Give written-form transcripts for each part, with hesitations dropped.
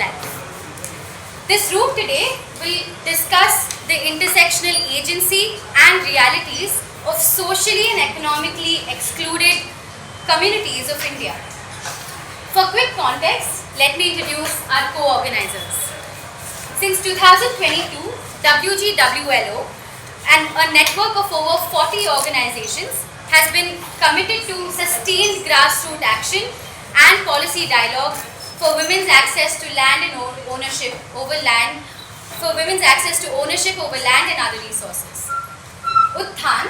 life. This room today will discuss the intersectional agency and realities of socially and economically excluded communities of India. For quick context, let me introduce our co-organizers. Since 2022, WGWLO and a network of over 40 organizations has been committed to sustained grassroots action and policy dialogue for women's access to land and ownership over land, and other resources. Uttan,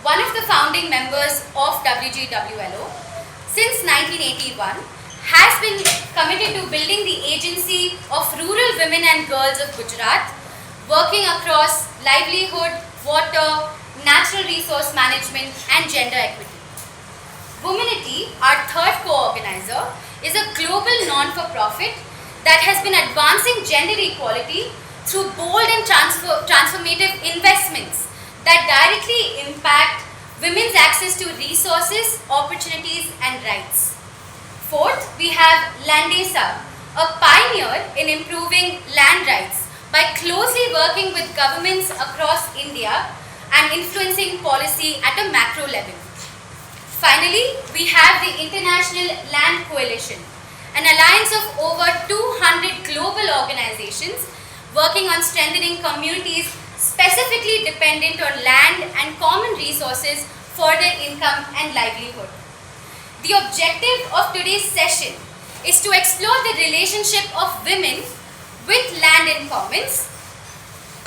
one of the founding members of WGWLO, since 1981, has been committed to building the agency of rural women and girls of Gujarat, working across livelihood, water, natural resource management and gender equity. Womanity, our third co-organizer, is a global non-for-profit that has been advancing gender equality through bold and transformative investments that directly impact women's access to resources, opportunities and rights. Fourth, we have Landesa, a pioneer in improving land rights by closely working with governments across India and influencing policy at a macro level. Finally, we have the International Land Coalition, an alliance of over 200 global organizations working on strengthening communities specifically dependent on land and common resources for their income and livelihood. The objective of today's session is to explore the relationship of women with land and commons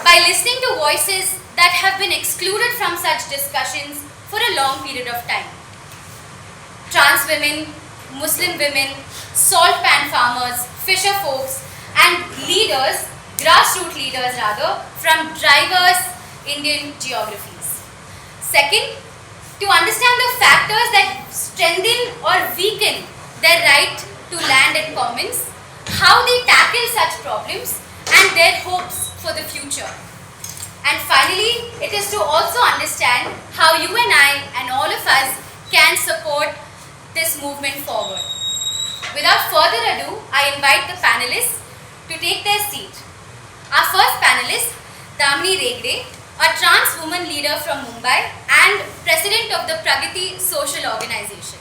by listening to voices that have been excluded from such discussions for a long period of time. Trans women, Muslim women, salt pan farmers, fisher folks and leaders, grassroots leaders rather, from diverse Indian geographies. Second, to understand the factors that strengthen or weaken their right to land and commons, how they tackle such problems and their hopes for the future. And finally, it is to also understand how you and I and all of us can support this movement forward. Without further ado, I invite the panelists to take their seat. Our first panelist, Damini Regde, a trans woman leader from Mumbai and president of the Pragati Social Organization.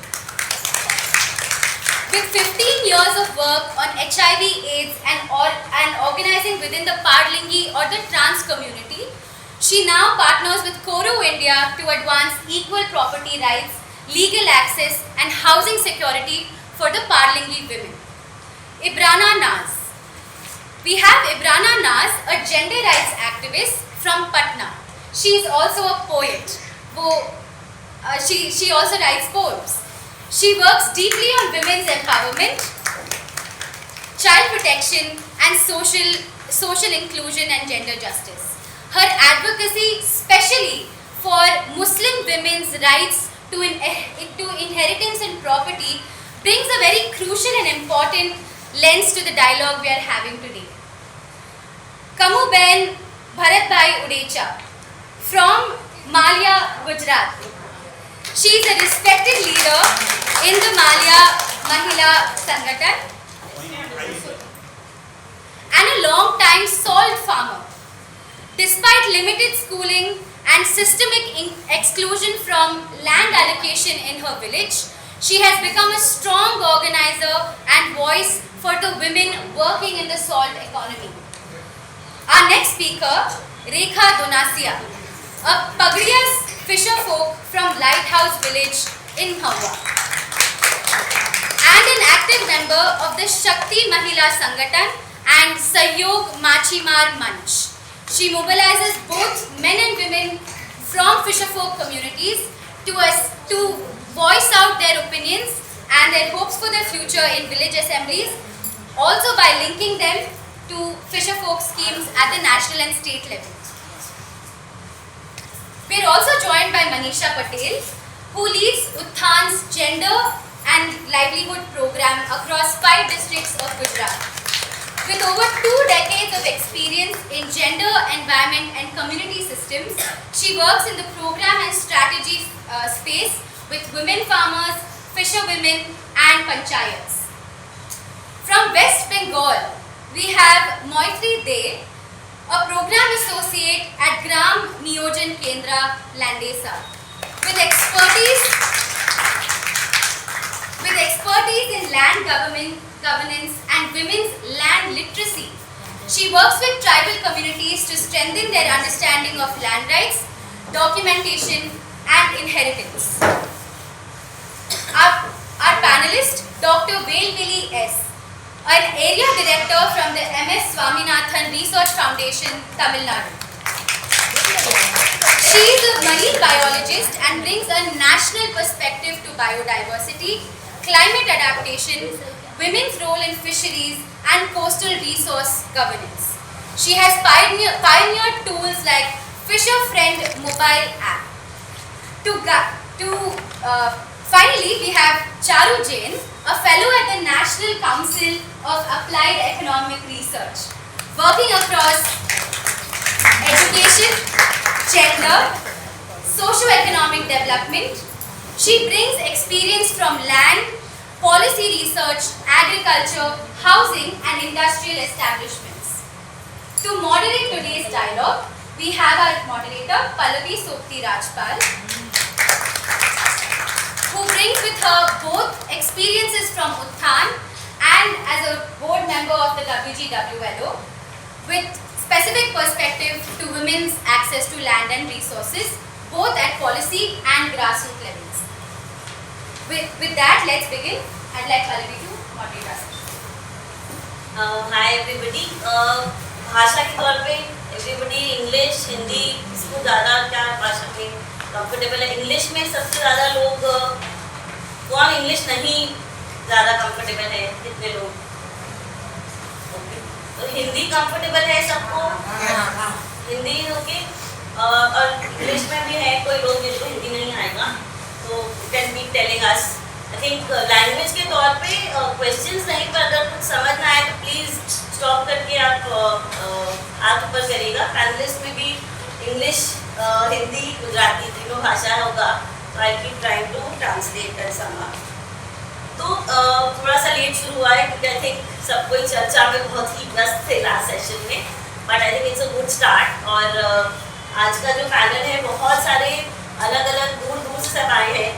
With 15 years of work on HIV/AIDS and organizing within the Padlingi or the trans community, she now partners with Koro India to advance equal property rights, legal access and housing security for the Padlingi women. Ibrana Naz. We have Ibrana Naz, a gender rights activist from Patna. She is also a poet. She also writes poems. She works deeply on women's empowerment, child protection and social inclusion and gender justice. Her advocacy, especially for Muslim women's rights to inheritance and property, brings a very crucial and important lens to the dialogue we are having today. Kamuben Bharatbhai Udecha from Malia, Gujarat. She is a respected leader in the Malia Mahila Sangathan and a long-time salt farmer. Despite limited schooling and systemic exclusion from land allocation in her village, she has become a strong organizer and voice for the women working in the salt economy. Our next speaker, Rekha Donasia, a Pagdiya fisher folk from Lighthouse village in Bhawa and an active member of the Shakti Mahila Sangathan and Sahyog Machimar Manch. She mobilizes both men and women from fisherfolk communities to voice out their opinions and their hopes for the future in village assemblies, also by linking them to fisherfolk schemes at the national and state level. We are also joined by Manisha Patel, who leads Uttan's gender and livelihood program across 5 districts of Gujarat. With over 2 decades of experience in gender, environment and community systems, she works in the program and strategy space with women farmers, fisher women and panchayats. From West Bengal, we Hardik De, a program associate at Gram Niyojan Kendra, Landesa, with expertise in land governance and women's land literacy. She works with tribal communities to strengthen their understanding of land rights, documentation and inheritance. Our panelist, Dr. Velvili S., an area director from the MS Swaminathan Research Foundation, Tamil Nadu. She is a marine biologist and brings a national perspective to biodiversity, climate adaptation, women's role in fisheries and coastal resource governance. She has pioneered tools like Fisher Friend mobile app. Finally, we have Charu Jain, a fellow at the National Council of Applied Economic Research, working across education, gender, socio-economic development. She brings experience from land, policy research, agriculture, housing and industrial establishments. To moderate today's dialogue, we have our moderator Pallavi Sopti Rajpal, who brings with her both experiences from Utthan and as a board member of the WGWLO with specific perspective to women's access to land and resources, both at policy and grassroots levels. With that, let's begin. I'd like Pallavi to moderate us. Hi everybody. भाषा के तौर पे everybody English, Hindi, इसको ज़्यादा क्या भाषा में comfortable है? इंग्लिश में सबसे ज़्यादा लोग कौन इंग्लिश नहीं ज़्यादा कंफर्टेबल है? कितने लोग? तो हिंदी कंफर्टेबल है सबको? हिंदी ओके। और इंग्लिश में भी है कोई लोग जिनको हिंदी नहीं आएगा, तो can be telling us. I think language के तौर पे क्वेश्चंस नहीं, पर अगर कुछ समझ ना आए तो प्लीज़ स्टॉप करके आप हाथ ऊपर करिएगा। पैनलिस्ट में भी इंग्लिश, हिंदी, गुजराती तीनों भाषा होगा, तो I keep trying to translate and somehow. तो थोड़ा सा लेट शुरू हुआ है क्योंकि आई थिंक सब कोई चर्चा में बहुत ही व्यस्त थे लास्ट सेशन में, but I think it's a good start. और आज का जो पैनल है बहुत सारे अलग अलग दूर दूर से सब आए हैं,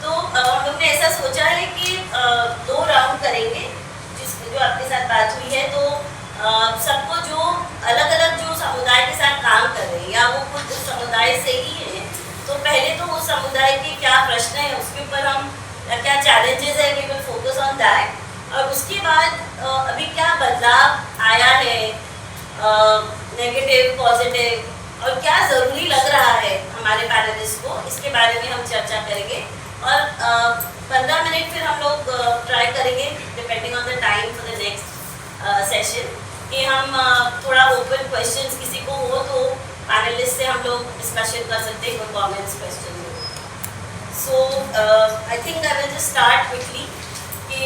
तो हम लोग ने ऐसा सोचा है कि 2 राउंड करेंगे, जो आपके साथ बात हुई है। तो सबको जो अलग अलग जो समुदाय के साथ काम कर रहे हैं या वो खुद उस समुदाय से ही हैं, तो पहले तो उस समुदाय के क्या प्रश्न है उसके ऊपर हम क्या चैलेंजेस है, we will focus on that. और उसके बाद अभी क्या बदलाव आया है, नेगेटिव, पॉजिटिव, और क्या ज़रूरी लग रहा है हमारे पैनलिस्ट को, इसके बारे में हम चर्चा करेंगे। और 15 मिनट फिर हम लोग ट्राई करेंगे depending on the time for the next session कि हम थोड़ा ओपन क्वेश्चंस किसी को हो तो पैनलिस्ट से हम लोग डिस्कशन कर सकते हैं, कोई कमेंट्स क्वेश्चन हो। So I think I will just start quickly कि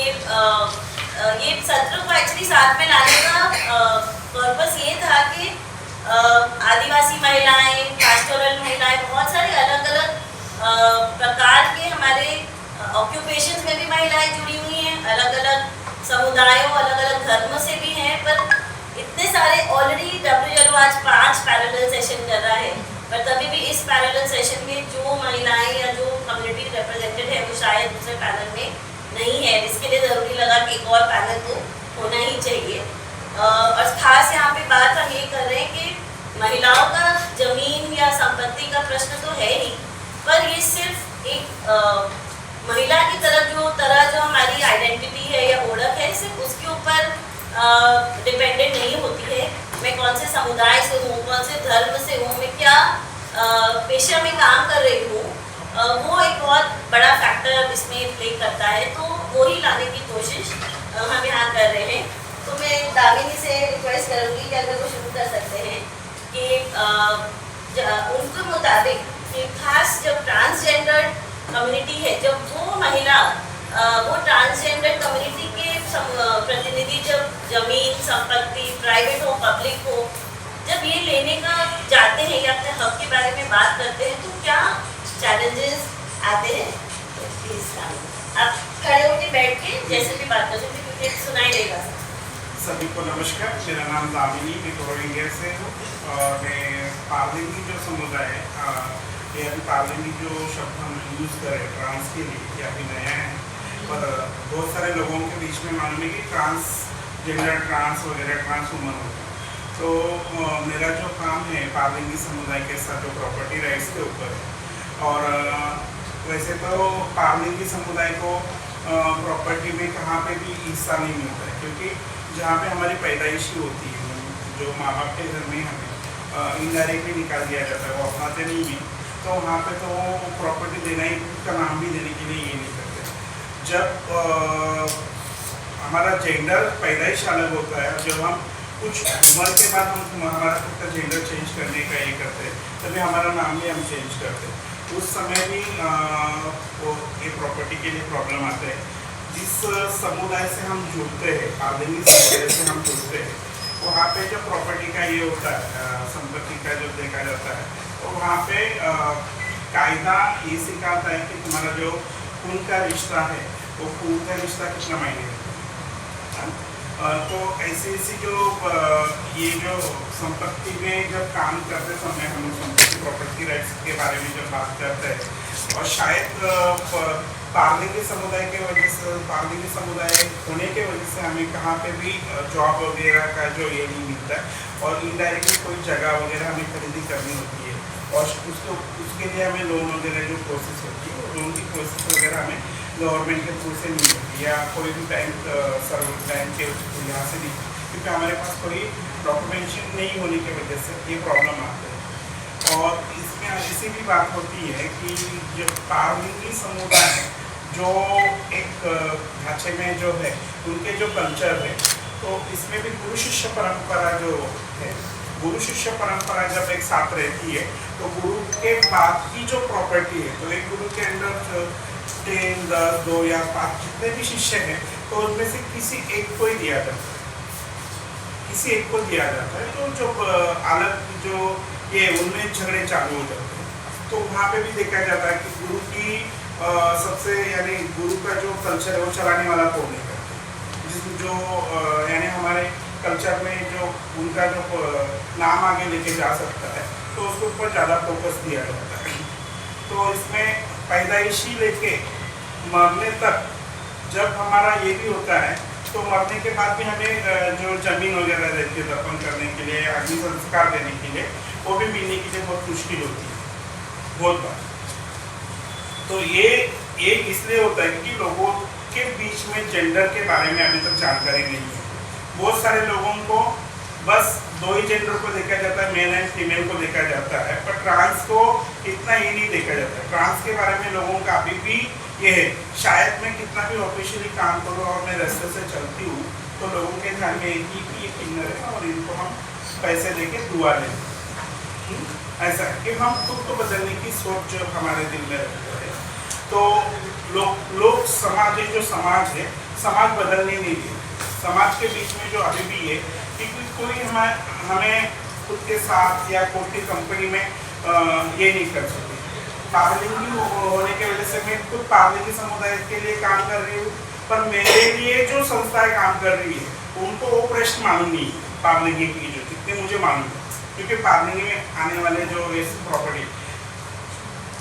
ये सत्र को एक्चुअली साथ में लाने का पर्पस ये था कि आदिवासी महिलाएं, पास्टोरल महिलाएं, बहुत सारे अलग अलग प्रकार के हमारे ऑक्यूपेशंस में भी महिलाएं जुड़ी हुई हैं, अलग अलग समुदायों, अलग अलग धर्म से भी हैं, पर इतने सारे ऑलरेडी WGWLO आज 5 पैरेलल सेशन कर रहा है, पर तभी भी इस पैरेलल सेशन में जो महिलाएं या जो कम्युनिटी रिप्रेजेंटेड है वो शायद दूसरे पैनल में नहीं है, इसके लिए ज़रूरी लगा कि एक और पैनल तो होना ही चाहिए। और ख़ास यहाँ पे बात हम ये कर रहे हैं कि महिलाओं का ज़मीन या संपत्ति का प्रश्न तो है ही, पर ये सिर्फ एक महिला की तरह जो हमारी आइडेंटिटी है या ओळख है, सिर्फ उसके ऊपर डिपेंडेंट नहीं होती है। मैं कौन से समुदाय से हूँ, कौन से धर्म से हूँ, मैं क्या पेशा में काम कर रही हूँ, वो एक बहुत बड़ा फैक्टर इसमें प्ले करता है। तो वो ही लाने की कोशिश हम यहाँ कर रहे हैं। तो मैं दामिनी से रिक्वेस्ट करूँगी कि अगर वो शुरू कर सकते हैं कि उनके मुताबिक कि खास जब ट्रांसजेंडर कम्युनिटी है, जब वो महिला वो ट्रांसजेंडर कम्युनिटी के प्रतिनिधि जब जमीन, संपत्ति, प्राइवेट हो, पब्लिक हो, जब ये लेने का जाते हैं या अपने हक के बारे में बात करते हैं, तो क्या चैलेंजेस आते हैं? तो प्लीज़ आप खड़े होकर बैठ के जैसे भी बात कर सकते हैं, क्योंकि सुनाई देगा। सभी को नमस्कार। मेरा नाम दामिनी, मैं कोरो इंडिया से हूँ और मैं पार्लिंगी जो समुदाय है, ये अभी पार्लिंगी जो शब्द हम यूज़ करें ट्रांस के लिए, ये अभी नया है, पर बहुत सारे लोगों के बीच में मालूम है कि ट्रांस जेंडर, ट्रांस वगैरह, ट्रांस वुमन होता है। तो मेरा जो काम है पार्लिंगी समुदाय के साथ जो प्रॉपर्टी राइट्स के ऊपर है, और वैसे तो पार्लिंगी समुदाय को प्रॉपर्टी में कहाँ पे भी हिस्सा नहीं मिलता है, क्योंकि जहाँ पे हमारी पैदाइशी होती है, जो माँ बाप के घर में हमें इनडायरेक्टली निकाल दिया जाता है, वो अपनाते नहीं है, तो वहाँ पे तो प्रॉपर्टी देना ही, का नाम भी देने के लिए ये नहीं करते। जब हमारा जेंडर पैदाइश अलग होता है, जब हम कुछ उम्र के बाद हम हमारा खुद का जेंडर चेंज करने का ये करते हैं, तभी हमारा नाम भी हम चेंज करते हैं। उस समय भी वो ये प्रॉपर्टी के लिए प्रॉब्लम आते हैं। जिस समुदाय से हम जुड़ते हैं, पार्लिंगी समुदाय से हम जुड़ते हैं, वहाँ पे जो प्रॉपर्टी का ये होता है, संपत्ति का जो देखा जाता है, तो वहाँ पे कायदा ये सिखाता है कि तुम्हारा जो खून का रिश्ता है, वो खून का रिश्ता कितना मायने रखता है। तो ऐसी जो ये जो संपत्ति में जब काम करते समय हम संपत्ति प्रॉपर्टी राइट्स के बारे में जब बात करते हैं, और शायद पार्लिंगी समुदाय के वजह से, पार्लिंगी समुदाय होने के वजह से हमें कहाँ पे भी जॉब वगैरह का जो ये नहीं मिलता है, और इनडायरेक्टली कोई जगह वगैरह हमें खरीदी करनी होती है, और उसके लिए हमें लोन वगैरह जो प्रोसेस होती है, लोन की प्रोसेस वगैरह हमें गवर्नमेंट के थ्रू से नहीं होती, या कोई भी बैंक बैंक के यहाँ से नहीं, क्योंकि हमारे पास कोई डॉक्यूमेंटेशन नहीं होने की वजह से ये प्रॉब्लम आते हैं। और इसमें ऐसी भी बात होती है कि जो पार्लिंगी समुदाय जो एक ढांचे में जो है, उनके जो कल्चर है, तो इसमें भी गुरु शिष्य परंपरा जो है, गुरु शिष्य परंपरा जब एक साथ रहती है, तो गुरु के बाद की जो प्रॉपर्टी है, तो एक गुरु के अंदर 10, 10, 2 या 5 जितने भी शिष्य हैं, तो उनमें से किसी एक को ही दिया जाता है, किसी एक को दिया जाता है। तो जो अलग जो ये उनमें झगड़े चालू हो जाते हैं, तो वहाँ पे भी देखा जाता है कि गुरु की सबसे, यानी गुरु का जो कल्चर है वो चलाने वाला कौन नहीं करता, जिसमें जो यानी हमारे कल्चर में जो उनका जो नाम आगे लेके जा सकता है, तो उसके ऊपर ज़्यादा फोकस दिया जाता है। तो इसमें पैदाइशी लेके मरने तक जब हमारा ये भी होता है, तो मरने के बाद भी हमें जो जमीन वगैरह रहती है दफन करने के लिए, अग्नि संस्कार देने के लिए, वो भी मिलने के लिए बहुत मुश्किल होती है, बहुत बार। तो ये इसलिए होता है क्योंकि लोगों के बीच में जेंडर के बारे में अभी तक जानकारी नहीं है। बहुत सारे लोगों को बस 2 ही जेंडर को देखा जाता है, मेल एंड फीमेल को देखा जाता है, पर ट्रांस को इतना ही नहीं देखा जाता है। ट्रांस के बारे में लोगों का अभी भी ये है, शायद मैं कितना भी ऑफिशियली काम करूँ और मैं रास्ते से चलती हूँ, तो लोगों के ध्यान में एक ही कि ये किन्नर है और इनको हम पैसे देके दुआ लें। ऐसा है कि हम खुद को बदलने की सोच जो हमारे दिल में रहती है, तो लोग समाज है, जो समाज है, समाज बदलने नहीं दे। समाज के बीच में जो अभी भी है कि कोई हमें खुद के साथ या कोई की कंपनी में ये नहीं कर सकते। पार्लिंगी होने की वजह से मैं खुद पार्लिंगी समुदाय के लिए काम कर रही हूँ, पर मेरे लिए जो संस्थाएं काम कर रही है उनको वो प्रश्न मालूम नहीं है पार्लिंगी की, जो जितने मुझे मालूम है, क्योंकि पार्लिंगी में आने वाले जो इस प्रॉपर्टी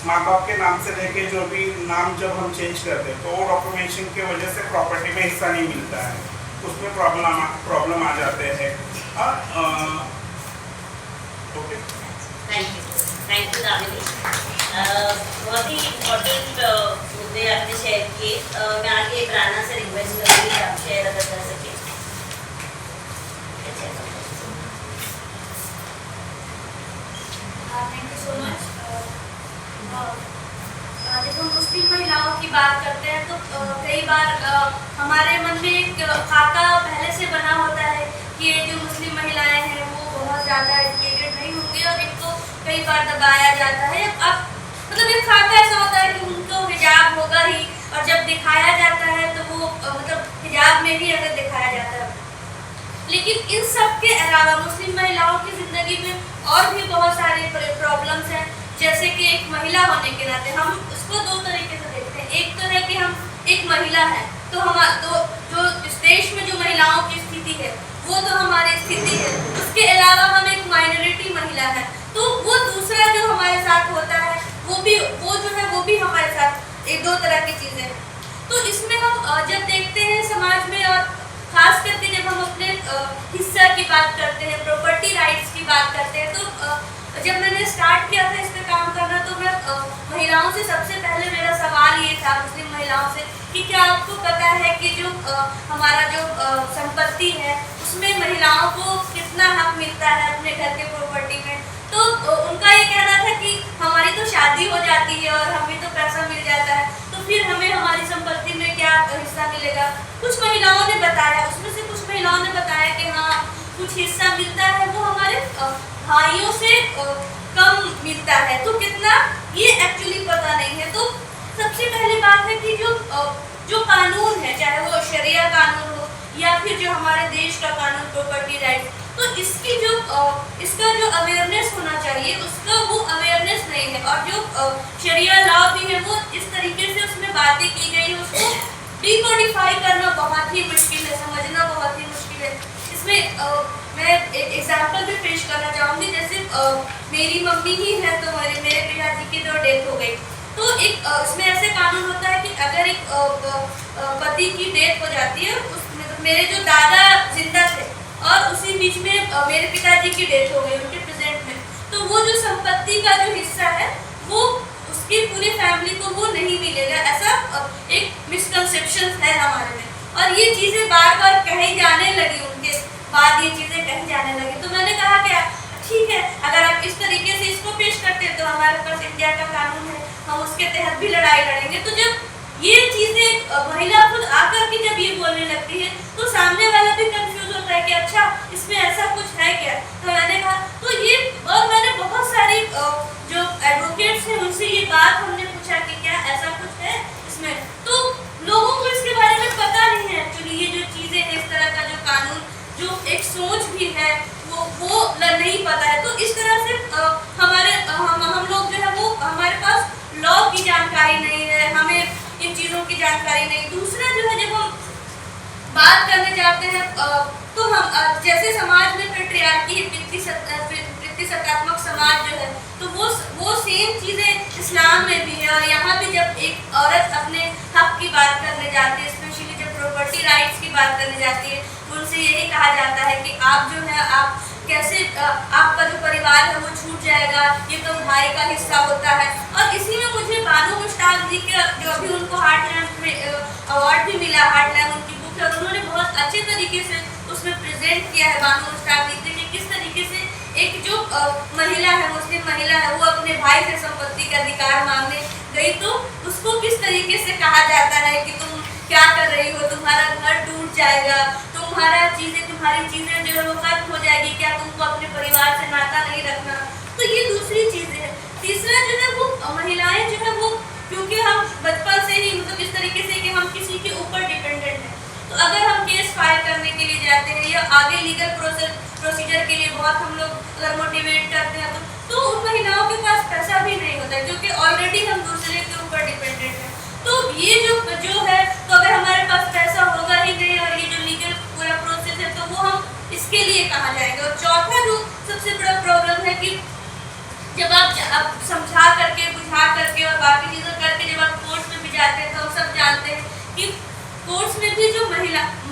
माँ बाप के नाम से लेके जो भी नाम जब हम चेंज करते हैं, तो वो डॉक्यूमेंटेशन की वजह से प्रॉपर्टी में हिस्सा नहीं मिलता है, उसमें प्रॉब्लम आ जाते हैं। Okay, thank you Damini. बहुत ही इम्पोर्टेंट मुद्दे आपने शेयर किए। मैं आगे प्राणा से रिक्वेस्ट करूँगी आप शेयर अगर कर सकें। Thank you so much. जब हम मुस्लिम महिलाओं की बात करते हैं तो कई बार हमारे मन में एक खाका पहले से बना होता है कि ये जो मुस्लिम महिलाएं हैं वो बहुत ज़्यादा एजुकेटेड नहीं होंगी और इनको कई बार दबाया जाता है। अब मतलब एक खाका ऐसा होता है कि उनको हिजाब होगा ही, और जब दिखाया जाता है तो वो मतलब हिजाब में ही अगर दिखाया जाता है। लेकिन इन सब के अलावा मुस्लिम महिलाओं की ज़िंदगी में और भी बहुत सारे प्रॉब्लम्स हैं, जैसे कि एक महिला होने के नाते हम उसको 2 तरीके से देखते हैं। एक तो है कि हम एक महिला हैं, तो हम जो इस देश में जो महिलाओं की स्थिति है, वो तो हमारी स्थिति है। उसके अलावा हम एक माइनॉरिटी महिला है, तो वो दूसरा जो हमारे साथ होता है वो भी हमारे साथ एक दो तरह की चीज़ें हैं। तो इसमें हम जब देखते हैं समाज में, और खास करके जब हम अपने हिस्सा की बात करते हैं, प्रॉपर्टी राइट्स की बात करते हैं, तो जब मैंने स्टार्ट किया था इस पे काम करना, तो मैं महिलाओं से सबसे पहले मेरा सवाल ये था, मुस्लिम महिलाओं से, कि क्या आपको पता है कि जो हमारा जो संपत्ति है उसमें महिलाओं को कितना हक मिलता है अपने घर के प्रॉपर्टी में। तो उनका ये कहना था कि हमारी तो शादी हो जाती है और हमें तो पैसा मिल जाता है, तो फिर हमें हमारी संपत्ति में क्या हिस्सा मिलेगा। कुछ महिलाओं ने बताया, उसमें से कुछ महिलाओं ने बताया कि हाँ कुछ हिस्सा मिलता है, वो हमारे भाइयों से कम मिलता है। तो कितना, ये एक्चुअली पता नहीं है। तो सबसे पहली बात है कि जो कानून है, चाहे वो शरिया कानून हो या फिर जो हमारे देश का कानून प्रॉपर्टी राइट, तो इसका जो अवेयरनेस होना चाहिए, उसका वो अवेयरनेस नहीं है। और जो शरिया लॉ भी है, वो इस तरीके से उसमें बातें की गई है, उसको डिकोडिफाई करना बहुत ही मुश्किल है, समझना बहुत ही मुश्किल है। इसमें मैं एक एग्जाम्पल भी पेश करना चाहूँगी। जैसे मेरी मम्मी ही है, तो मेरे पिताजी की तो डेथ हो गई, तो एक इसमें ऐसे कानून होता है कि अगर एक पति की डेथ हो जाती है, उसमें तो मेरे जो दादा जिंदा थे और उसी बीच में मेरे पिताजी की डेथ हो गई उनके प्रेजेंट में, तो वो जो संपत्ति का जो हिस्सा है वो उसकी पूरी फैमिली को वो नहीं मिलेगा। ऐसा एक मिसकंसेप्शन है हमारे में, और ये चीज़ें बार बार कही जाने लगी, उनके बाद ये चीज़ें कही जाने लगी। तो मैंने कहा कि ठीक है, अगर आप इस तरीके से इसको पेश करते हैं तो हमारे पास इंडिया का कानून है, हम उसके तहत भी लड़ाई लड़ेंगे। तो जब ये चीज़ें महिला खुद आकर के जब ये बोलने लगती है, तो सामने वाला भी कंफ्यूज होता है कि अच्छा इसमें ऐसा कुछ है क्या। तो मैंने कहा, तो ये, और मैंने बहुत सारी जो एडवोकेट्स हैं उनसे ये बात हमने पूछा कि क्या ऐसा कुछ है इसमें, तो लोगों को इसके बारे में पता नहीं है एक्चुअली। ये जो चीज़ें हैं, इस तरह का जो कानून, जो एक सोच भी है, वो नहीं पता है। तो इस तरह से हम लोग जो है वो, हमारे पास लॉ की जानकारी नहीं है, हमें इन चीज़ों की जानकारी नहीं। दूसरा जो है, जब हम बात करने जाते हैं तो हम जैसे समाज में पेट्रियार्की, पितृसत्तात्मक समाज जो है, तो वो सेम चीज़ें इस्लाम में भी है। और यहाँ भी जब एक औरत अपने हक की बात करने जाती है, स्पेशली जब प्रॉपर्टी राइट्स की बात करने जाती है, उनसे यही कहा जाता है कि आप जो है, आप कैसे, आपका जो परिवार है वो छूट जाएगा, ये तो भाई का हिस्सा होता है। और इसी में मुझे बानो मुश्ताक जी के, जो अभी उनको हार्टलैंड में अवार्ड भी मिला, हार्टलैंड उनकी बुक है, उन्होंने बहुत अच्छे तरीके से उसमें प्रेजेंट किया है। बानो मुश्ताक जी ने किस तरीके से एक जो महिला है, मुस्लिम महिला है, वो अपने भाई से संपत्ति का अधिकार मांगने गई, तो उसको किस तरीके से कहा जाता है कि तुम क्या कर रही हो, तुम्हारा घर टूट जाएगा, तुम्हारी चीज़ें जो है वो खत्म हो जाएगी, क्या तुमको अपने परिवार से नाता नहीं रखना। तो ये दूसरी चीज़ें है। तीसरा जो है वो, महिलाएं जो है वो, क्योंकि हम बचपन से ही, मतलब इस तरीके से कि हम किसी के ऊपर डिपेंडेंट हैं, तो अगर हम केस फाइल करने के लिए जाते हैं या आगे लीगल प्रोसीजर के लिए बहुत हम लोग अगर मोटिवेट करते हैं, तो उन महिलाओं के पास पैसा भी नहीं होता है, क्योंकि ऑलरेडी हम दूसरे के ऊपर डिपेंडेंट हैं। तो ये जो है, तो अगर हमारे पास पैसा होगा ही नहीं और ये जो लीगल पूरा प्रोसेस है, तो वो हम इसके लिए कहाँ जाएंगे। और चौथा जो सबसे बड़ा प्रॉब्लम है कि जब आप समझा करके, बुझा करके और बाकी चीज़ें करके जब आप कोर्ट में भी जाते हैं, तो हम सब जानते हैं कि कोर्ट्स में भी जो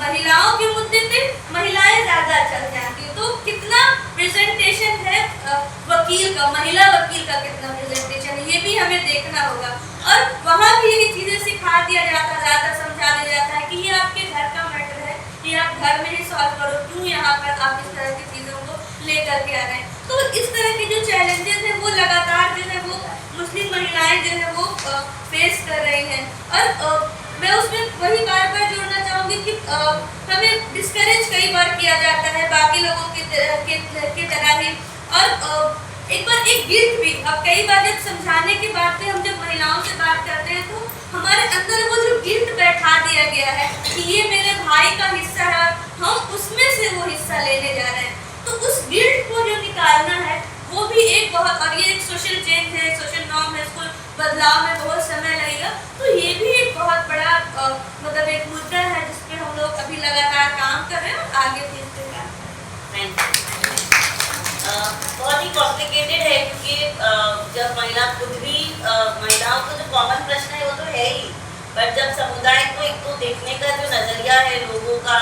महिलाओं के मुद्दे पे महिलाएं ज़्यादा चल जाती हैं। तो कितना प्रेजेंटेशन है वकील का, महिला वकील का कितना प्रेजेंटेशन है, ये भी हमें देखना होगा। और वहाँ भी ये चीज़ें सिखा दिया जाता है, ज़्यादा समझा दिया जाता है कि ये आपके घर का मैटर है, ये आप घर में ही सॉल्व करो, क्यों यहाँ पर आप इस तरह की चीज़ों को लेकर के आ रहे हैं। तो इस तरह के जो चैलेंजेस हैं वो लगातार जो है वो मुस्लिम महिलाएं जो है वो फेस कर रही हैं। और मैं उसमें वही बार बार जोड़ना चाहूँगी कि हमें डिस्करेज कई बार किया जाता है बाकी लोगों की तरह ही। और एक बार एक गिल्ट भी, अब कई बार जब समझाने के बाद भी हम जब महिलाओं से बात करते हैं, तो हमारे अंदर वो जो गिल्ट बैठा दिया गया है कि ये मेरे भाई का हिस्सा है, हम उसमें से वो हिस्सा लेने जा रहे हैं। तो उस गिल्ट को जो निकालना है वो भी एक बहुत, और ये एक सोशल चेंज है, सोशल नॉर्म है, इसको बदलाव में बहुत समय लगेगा। तो ये भी एक बहुत बड़ा मतलब एक मुद्दा है जिस पे हम लोग अभी लगातार काम कर रहे हैं और आगे भी इस पे कॉम्प्लिकेटेड है क्योंकि जब महिला खुद भी महिलाओं का जो कॉमन प्रश्न है वो तो है ही, बट जब समुदाय को एक तो देखने का जो नज़रिया है लोगों का,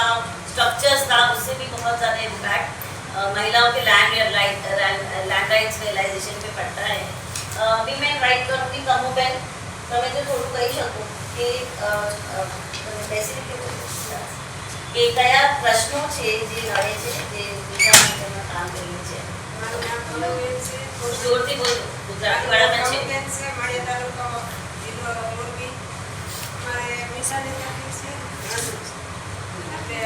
स्ट्रक्चर्स का, उससे भी बहुत ज़्यादा इम्पैक्ट महिलाओं के लैंड राइट्स रियलाइजेशन पे पड़ता है. वीमेन राइट करूँगी कमोबेन તમે તો થોડું કહી શકો કે કે કયા પ્રશ્નો છે જે નડે છે જે બીજા માટેમાં કામ કર્યું છે. મારું નામ કમલબેન છે. જોરથી બોલો, ગુજરાતીવાળામાં છે. કમલબેન છે, માળિયા તાલુકો, જિલ્લો મોરબી. અમારે મિસાની તકલીફ છે, નાનું છે. એટલે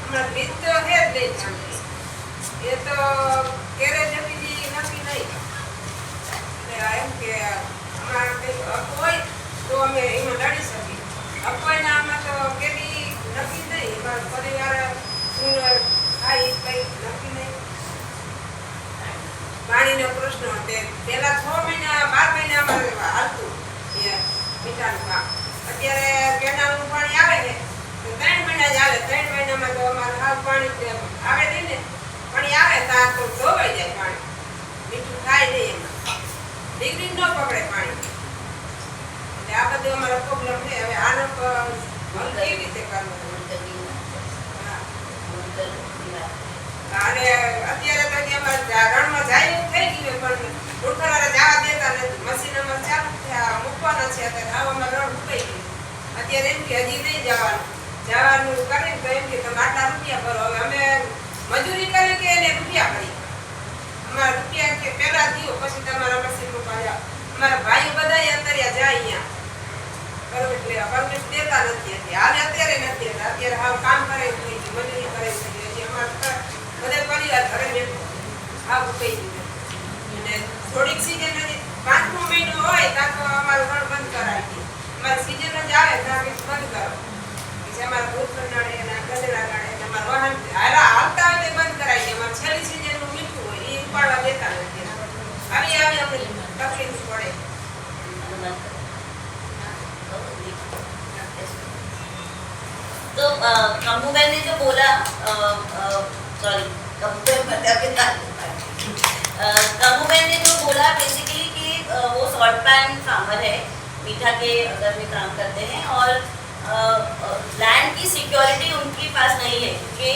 અમારા રીત તો છે જ નહીં ચાલતી. એ તો ક્યારે જતી નક્કી નહીં. એટલે એમ કે અમારા કંઈક હક હોય તો અમે એમાં લડી શકીએ. હક હોય ને આમાં તો કેવી નક્કી નહીં. અમારા પરિવાર શું થાય કંઈ નક્કી નહીં. પાણીનો પ્રશ્ન તે પહેલા 6 મહિના 12 મહિના અમારે હાલતું એ મીઠાનું કામ. અત્યારે કેનાલનું પાણી આવે છે તો 3 મહિના જ આવે. 3 મહિનામાં તો અમારે હાવ પાણી આવે નહીં ને. પાણી આવે ત્યાં તો ધોવાઈ જાય પાણી, મીઠું થાય નહીં એમાં. ડિગ્રી ન પકડે પાણી. એટલે આ બધું અમારો પ્રોબ્લેમ છે. હવે આનો હલ કેવી રીતે કરવો? અને અત્યારે તો જે અમારે રણમાં જાય એવું થઈ ગયું પણ ઉડખરારે જવા દેતા નથી. મશીન અમારે ચાલુ થયા મૂકવાના છે. અત્યારે આવ અમારે રણ ઉકાઈ ગયું. અત્યારે એમ કે હજી નહીં જવાનું કરીને તો એમ કે તમે આટલા રૂપિયા ભરો. હવે અમે મજૂરી કરી કે એને રૂપિયા ભરી. અમારા રૂપિયા કે પહેલા દીધો પછી તમારા મશીન મૂકાયા. અમારા ભાઈઓ બધા અત્યારે જાય અહીંયા પરમિટ દેતા નથી. હાલે અત્યારે નથી. અત્યારે હાવ કામ કરે થઈ ગયું, મજૂરી કરે થઈ ગઈ. અમારા બધા પરિવાર ઘરે બેઠો હાવ ઉકાઈ ગયું. અને થોડીક સિઝન હજી 5મો મહિનો હોય ત્યાં તો અમારું રણ બંધ કરાવી દે. અમારી સિઝન જ આવે ત્યાં બંધ કરો. પછી અમારા ભૂત નડે અને ગધેડા નડે અને અમારા વાહન હાલતા હોય તો બંધ કરાવી દે. અમારે છેલ્લી સિઝનનું મીઠું હોય એ ઉપાડવા દેતા નથી. આવી અમને તકલીફ પડે. तो कमूबेन ने जो बोला, सॉरी कमूबेन ने जो बोला बेसिकली कि वो शॉर्ट पैन फार्मर है, मीठा के अगर में काम करते हैं और लैंड की सिक्योरिटी उनके पास नहीं है क्योंकि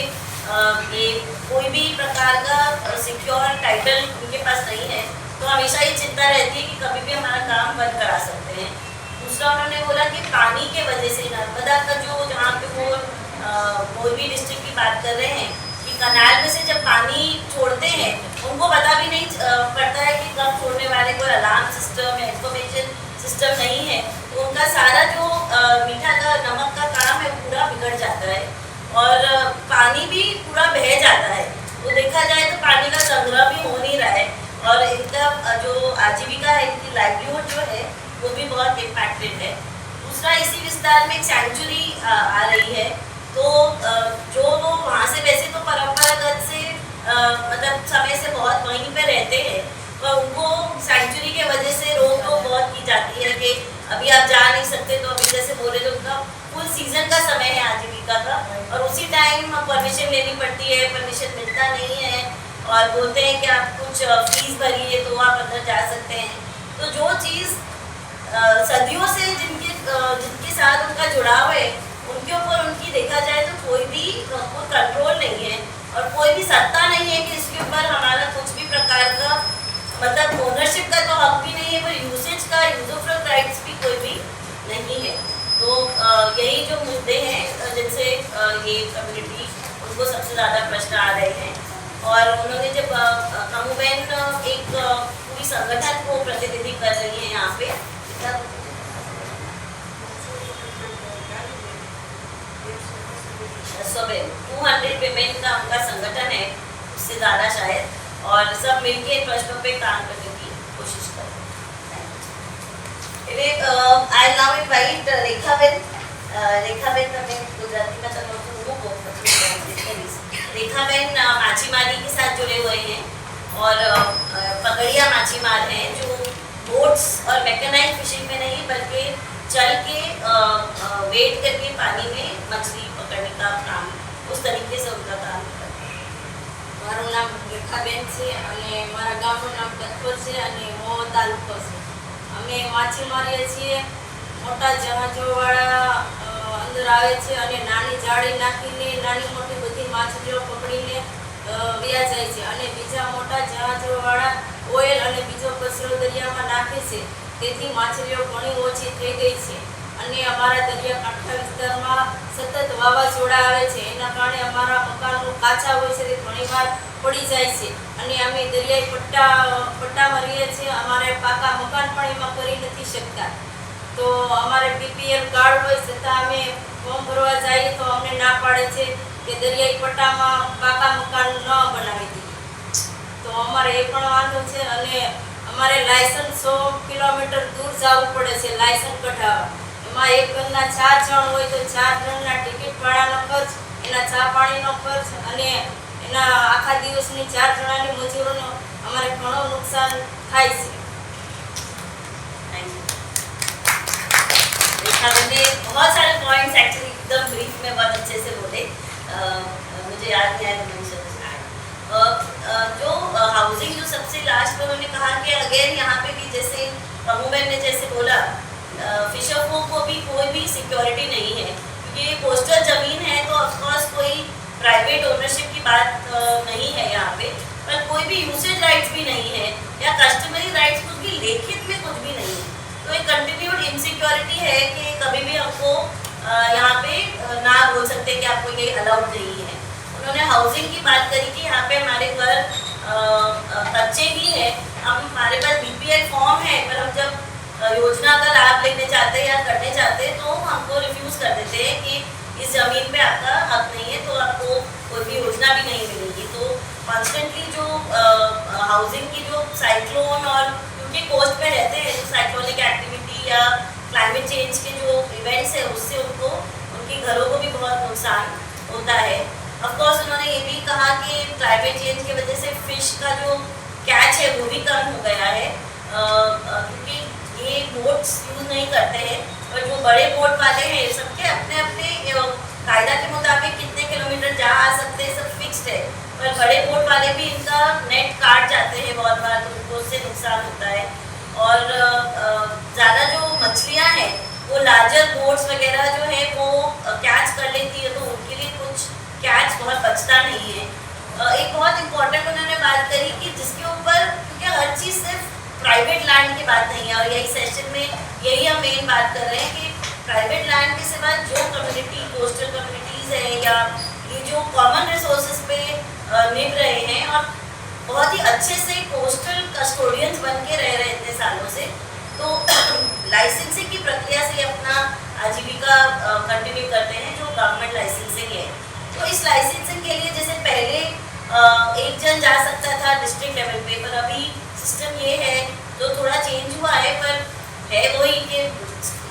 ये कोई भी प्रकार का सिक्योर टाइटल उनके पास नहीं है. तो हमेशा ये चिंता रहती है कि कभी भी हमारा काम बंद करा सकते हैं. दूसरा उन्होंने बोला कि पानी के वजह से नर्मदा का जो जहाँ पे वो मोरबी डिस्ट्रिक्ट की बात कर रहे हैं कि कनाल में से जब पानी छोड़ते हैं उनको पता भी नहीं पड़ता है कि कब छोड़ने वाले, कोई अलार्म सिस्टम या इंफॉर्मेशन सिस्टम नहीं है. तो उनका सारा जो मीठा का नमक का काम है पूरा बिगड़ जाता है और पानी भी पूरा बह जाता है. तो देखा जाए तो पानी का संग्रह भी हो नहीं रहा है और इनका जो आजीविका है, इनकी लाइवलीहुड जो है वो भी बहुत इम्पैक्टेड है. दूसरा, इसी विस्तार में एक सेंचुरी आ रही है. तो जो लोग वहाँ से वैसे तो परंपरागत से मतलब समय से बहुत वहीं पे रहते हैं, पर उनको सेंचुरी के वजह से रोक टोक बहुत की जाती है कि अभी आप जा नहीं सकते. तो अभी जैसे बोले तो उनका फुल सीजन का समय है आजीविका का और उसी टाइम परमिशन लेनी पड़ती है, परमिशन मिलता नहीं है और बोलते हैं कि आप कुछ फीस भरिए तो आप अंदर जा सकते हैं. तो जो चीज़ सदियों से जिनके साथ उनका जुड़ाव है उनके ऊपर उनकी देखा जाए तो कोई भी कंट्रोल नहीं है और कोई भी सत्ता नहीं है कि इसके ऊपर हमारा कुछ भी प्रकार का मतलब ओनरशिप का तो हक भी नहीं है, पर यूसेज का यूजर राइट्स भी कोई भी नहीं है. तो यही जो मुद्दे हैं जिनसे ये कम्युनिटी उनको सबसे ज़्यादा प्रश्न आ रहे हैं. और उन्होंने जब कमूबेन एक पूरी संगठन को प्रतिनिधि कर रही है यहाँ पे, 200 women का उनका संगठन है, उससे ज़्यादा शायद, और सब मिलके इन प्रश्नों पे काम करने की कोशिश कर रहे हैं. I now invite Rekhaben. Rekhaben हमें गुजराती में रेखाबेन माछीमारी के साथ जुड़े हुए हैं और पकड़िया माछीमार हैं जो बोट्स और मैकेनाइज फिशिंग में नहीं बल्कि चल के वेट करके पानी में मछली पकड़ने का काम, उस तरीके से उनका काम करते हैं. મારું મારું નામ રેખાબેન છે અને મારા ગામનું નામ કતપર છે અને મોવા તાલુકો છે. અમે માછીમારીએ છીએ. મોટા જહાજોવાળા અંદર આવે છે અને નાની જાળી નાખીને નાની મોટી બધી માછલીઓ પકડીને વ્યા જાય છે અને બીજા મોટા જહાજોવાળા ઓઇલ અને બીજો કચરો દરિયામાં નાખે છે. તેથી માછલીઓ ઘણી ઓછી થઈ ગઈ છે અને અમારા દરિયાકાંઠા વિસ્તારમાં સતત વાવાઝોડા આવે છે. એના કારણે અમારા મકાનો કાચા હોય છે તે ઘણીવાર પડી જાય છે અને અમે દરિયાઈ પટ્ટામાં રહીએ છીએ. અમારે પાકા મકાન પણ એમાં કરી નથી શકતા. તો અમારે BPL કાર્ડ હોય છતાં અમે ફોર્મ ભરવા જઈએ તો અમને ના પાડે છે કે દરિયાઈ પટ્ટામાં પાકા મકાન ન બનાવી દઈએ. તો અમારે એ પણ વાંધો છે અને અમારે લાયસન્સ 100 કિલોમીટર દૂર જવું પડે છે લાયસન્સ કઢાવવા. એમાં એક ઘરના 4 જણ હોય તો 4 જણના ટિકિટ ભાડાનો ખર્ચ, એના ચા પાણીનો ખર્ચ અને એના આખા દિવસની 4 જણાની મજૂરોનો અમારે ઘણો નુકસાન થાય છે. रेखा ने बहुत सारे पॉइंट्स एक्चुअली एकदम ब्रीफ में बहुत अच्छे से बोले. मुझे याद नहीं आया मेंशन जो हाउसिंग जो सबसे लास्ट में उन्होंने कहा कि अगेन यहाँ पे भी जैसे प्रमोबेन ने जैसे बोला फिशर folk को भी कोई भी सिक्योरिटी नहीं है क्योंकि ये कोस्टल ज़मीन है तो ऑफकोर्स कोई प्राइवेट ओनरशिप की बात नहीं है यहाँ पे. पर कोई भी यूसेज राइट्स भी नहीं है या कस्टमरी राइट्स कुछ भी लिखित में कुछ भी नहीं है. तो एक कंटिन्यूड इनसिक्योरिटी है कि कभी भी हमको यहाँ पे ना बोल सकते कि आपको ये अलाउड नहीं है. उन्होंने हाउसिंग की बात करी कि यहाँ पे हमारे घर कच्चे भी हैं. हम हमारे पास BPL फॉर्म है पर हम जब योजना का लाभ लेने चाहते हैं या करने चाहते हैं तो हमको रिफ्यूज़ कर देते हैं कि इस ज़मीन पे आपका हक नहीं है तो आपको कोई भी योजना भी नहीं मिलेगी. तो कॉन्स्टेंटली जो हाउसिंग की जो साइक्लोन और क्योंकि कोस्ट पे रहते हैं तो साइक्लोनिक एक्टिविटी या क्लाइमेट चेंज के जो इवेंट्स है उससे उनको उनके घरों को भी बहुत नुकसान होता है. ऑफकोर्स उन्होंने ये भी कहा कि क्लाइमेट चेंज की वजह से फिश का जो कैच है वो भी कम हो गया है क्योंकि ये बोट्स यूज़ नहीं करते हैं. और जो बड़े बोट वाले हैं सबके अपने अपने कायदा के मुताबिक कितने किलोमीटर जा आ सकते हैं सब फिक्स्ड है. पर बड़े बोट वाले भी इनका नेट काट जाते हैं बहुत बार तो उनको उससे नुकसान होता है. और ज़्यादा जो मछलियाँ हैं वो लार्जर बोट्स वगैरह जो है वो कैच कर लेती है तो उनके लिए कुछ कैच बहुत बचता नहीं है. एक बहुत इम्पोर्टेंट उन्होंने बात करी कि जिसके ऊपर क्योंकि हर चीज़ सिर्फ प्राइवेट लैंड की बात नहीं है और यही सेशन में यही हम मेन बात कर रहे हैं कि प्राइवेट लैंड के सिवा जो कम्युनिटी कोस्टल कम्युनिटीज़ हैं या ये जो कॉमन रिसोर्सेज पे निभ रहे हैं और बहुत ही अच्छे से कोस्टल कस्टोडियंस बन के रह रहे इतने सालों से तो लाइसेंसिंग की प्रक्रिया से अपना आजीविका कंटिन्यू करते हैं जो गवर्नमेंट लाइसेंसिंग है. तो इस लाइसेंसिंग के लिए जैसे पहले एक जन जा सकता था डिस्ट्रिक्ट लेवल पे पर अभी सिस्टम ये है तो थोड़ा चेंज हुआ है पर है वही कि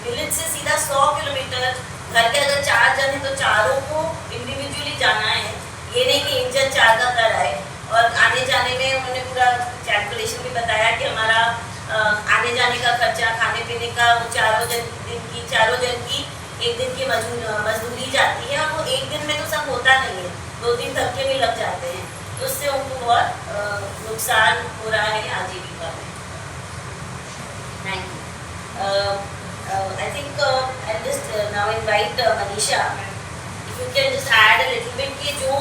विलेज से सीधा 100 किलोमीटर घर के अगर 4 जन हैं तो चारों को इंडिविजुअली जाना है. ये नहीं कि एक जन 4 का कर आए. और आने जाने में उन्होंने पूरा कैलकुलेशन भी बताया कि हमारा आने जाने का खर्चा खाने पीने का वो चारों जन की एक दिन की मजदूरी जाती है और वो एक दिन में तो सब होता नहीं है 2 दिन धक्के भी लग जाते हैं तो उससे उनको बहुत नुकसान हो रहा है आजीविका में. Thank you. I think I'll just now invite Manisha if you can just add a little bit कि जो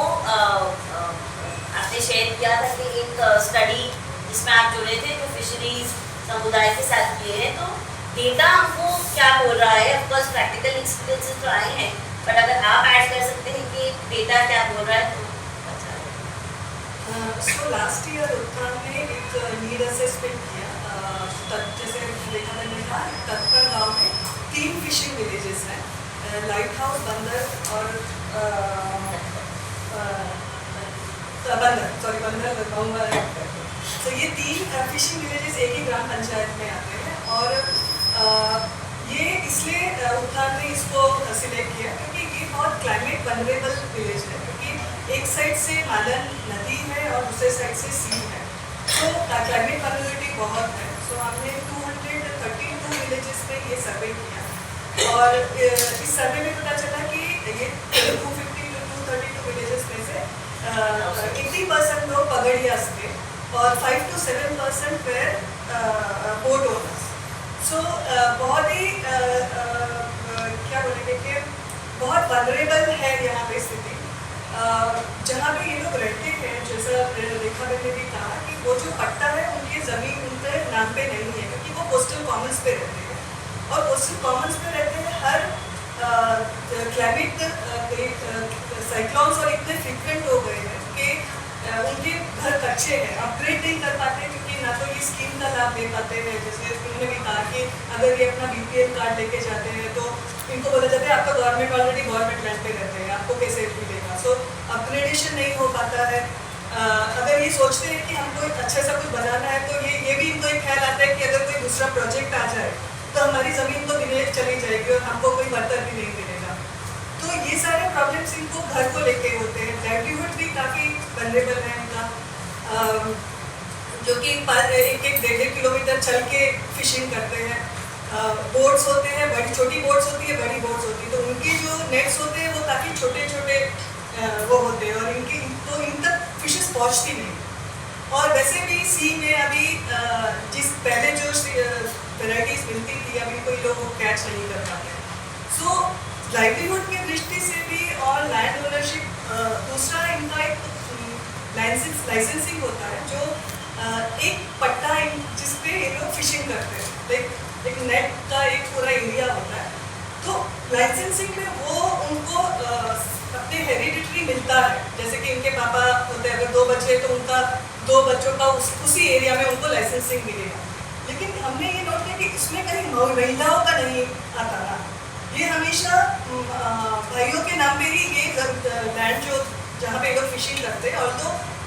आपने शेयर किया था कि एक स्टडी जिसमें आप जुड़े थे जो फिशरीज समुदाय के साथ किए हैं तो डेटा हमको क्या बोल रहा है. ऑफकोर्स प्रैक्टिकल एक्सपीरियंसेस तो आए हैं बट अगर आप ऐड कर सकते हैं कि डेटा क्या बोल रहा है तो अच्छा है. सो लास्ट ईयर उत्थान ने एक नीड असेसमेंट किया. जैसे देखा मैंने कहा तत्पर गाँव में 3 फिशिंग विलेजेस हैं लाइट हाउस बंदर और बंदर तो ये 3 फिशिंग विलेजेस एक ही ग्राम पंचायत में आते हैं और ये इसलिए उत्थान ने इसको सिलेक्ट किया क्योंकि ये बहुत क्लाइमेट वनरेबल विलेज है क्योंकि एक साइड से मालन नदी है और दूसरे साइड से सी है तो क्लाइमेट वनरेबिलिटी बहुत है. सो हमने 232 विलेजेस में ये सर्वे किया और इस सर्वे में पता चला कि ये 250 to 232 विलेजेस में से 80% लोग 7% were boat owners. So बहुत ही क्या बोलेंगे कि बहुत वनरेबल है यहाँ पे स्थिति। जहाँ पे ये लोग रहते हैं, जैसा रेखा बहन ने भी कहा कि वो जो पट्टा है उनकी ज़मीन उनके नाम पे नहीं है, क्योंकि वो कोस्टल कॉमन्स पे रहते हैं। और कोस्टल कॉमन्स पे रहते हैं, हर क्लाइमेट साइक्लोन्स और इतने फ्रिक्वेंट हो गए हैं कि उनके घर कच्चे हैं, अपग्रेड नहीं कर पाते, क्योंकि ना तो ये स्कीम का लाभ ले पाते हैं। जैसे उन्होंने भी कहा कि अगर ये अपना BPL कार्ड लेके जाते हैं तो इनको बोला जाता है आपका गवर्नमेंट ऑलरेडी गवर्नमेंट लैंड पे रहते हैं, आपको कैसे मिलेगा। सो अपग्रेडेशन नहीं हो पाता है। अगर ये सोचते हैं कि हमको एक अच्छा सा कुछ बनाना है तो ये भी इनको एक ख्याल आता है कि अगर कोई दूसरा प्रोजेक्ट आ जाए तो हमारी ज़मीन तो गिने चली जाएगी और हमको कोई बढ़तर भी नहीं मिलेगा। तो ये सारे प्रॉब्लम्स इनको घर को लेके होते हैं। लाइवलीहुड भी काफ़ी वनरेबल है इनका, जो कि 1-1.5 किलोमीटर चल के फिशिंग करते हैं। बोट्स होते हैं, बड़ी छोटी बोट्स होती है, बड़ी बोट्स होती है, तो उनके जो नेट्स होते हैं वो काफ़ी छोटे छोटे वो होते हैं और इन तक फिशेस पहुँचती नहीं। और वैसे भी सी में अभी जिस पहले जो वेराइटीज़ मिलती थी अभी कोई लोग वो कैच नहीं कर पाते। सो लाइवलीहुड की दृष्टि से भी और लैंड ओनरशिप, दूसरा इनका एक लाइसेंसिंग होता है, जो एक पट्टा जिसपे ये लोग फिशिंग करते हैं, एक नेट का एक पूरा एरिया होता है। तो लाइसेंसिंग में वो उनको अपने हेरिडिटरी मिलता है, जैसे कि इनके पापा होते हैं, अगर 2 बच्चे तो उनका 2 बच्चों का उसी एरिया में उनको लाइसेंसिंग मिलेगा। लेकिन हमने ये नोट किया कि इसमें कहीं महिलाओं का नहीं आता ना, ये हमेशा भाइयों के नाम पे ही ये लैंड जो जहाँ पे लोग फिशिंग करते हैं, और तो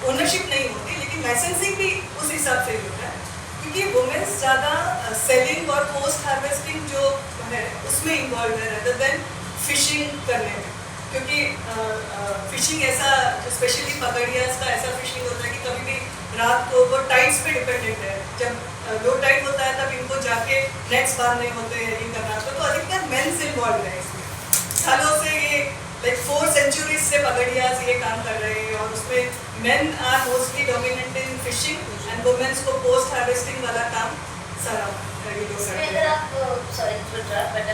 ओनरशिप नहीं होती, लेकिन लाइसेंसिंग भी उस हिसाब से होता है, क्योंकि वुमेन्स ज़्यादा सेलिंग और पोस्ट हार्वेस्टिंग जो है उसमें इन्वॉल्व है रेदर देन फिशिंग करने में। क्योंकि फिशिंग ऐसा, स्पेशली पकड़ियास का ऐसा फिशिंग होता है कि कभी भी रात को वो टाइड्स पे डिपेंडेंट है। जब लो टाइड होता है तब इनको जाके नेट्स बांधने होते हैं, ये करना होता है, तो अधिकतर मेंस इन्वॉल्व है इसमें। सालों से ये 4 सेंचुरीज से पकड़ियास ये काम कर रहे हैं, और उसमें men are mostly dominant in fishing and womens को पोस्ट हार्वेस्टिंग वाला काम सारा ये लोग करते हैं। अगर आप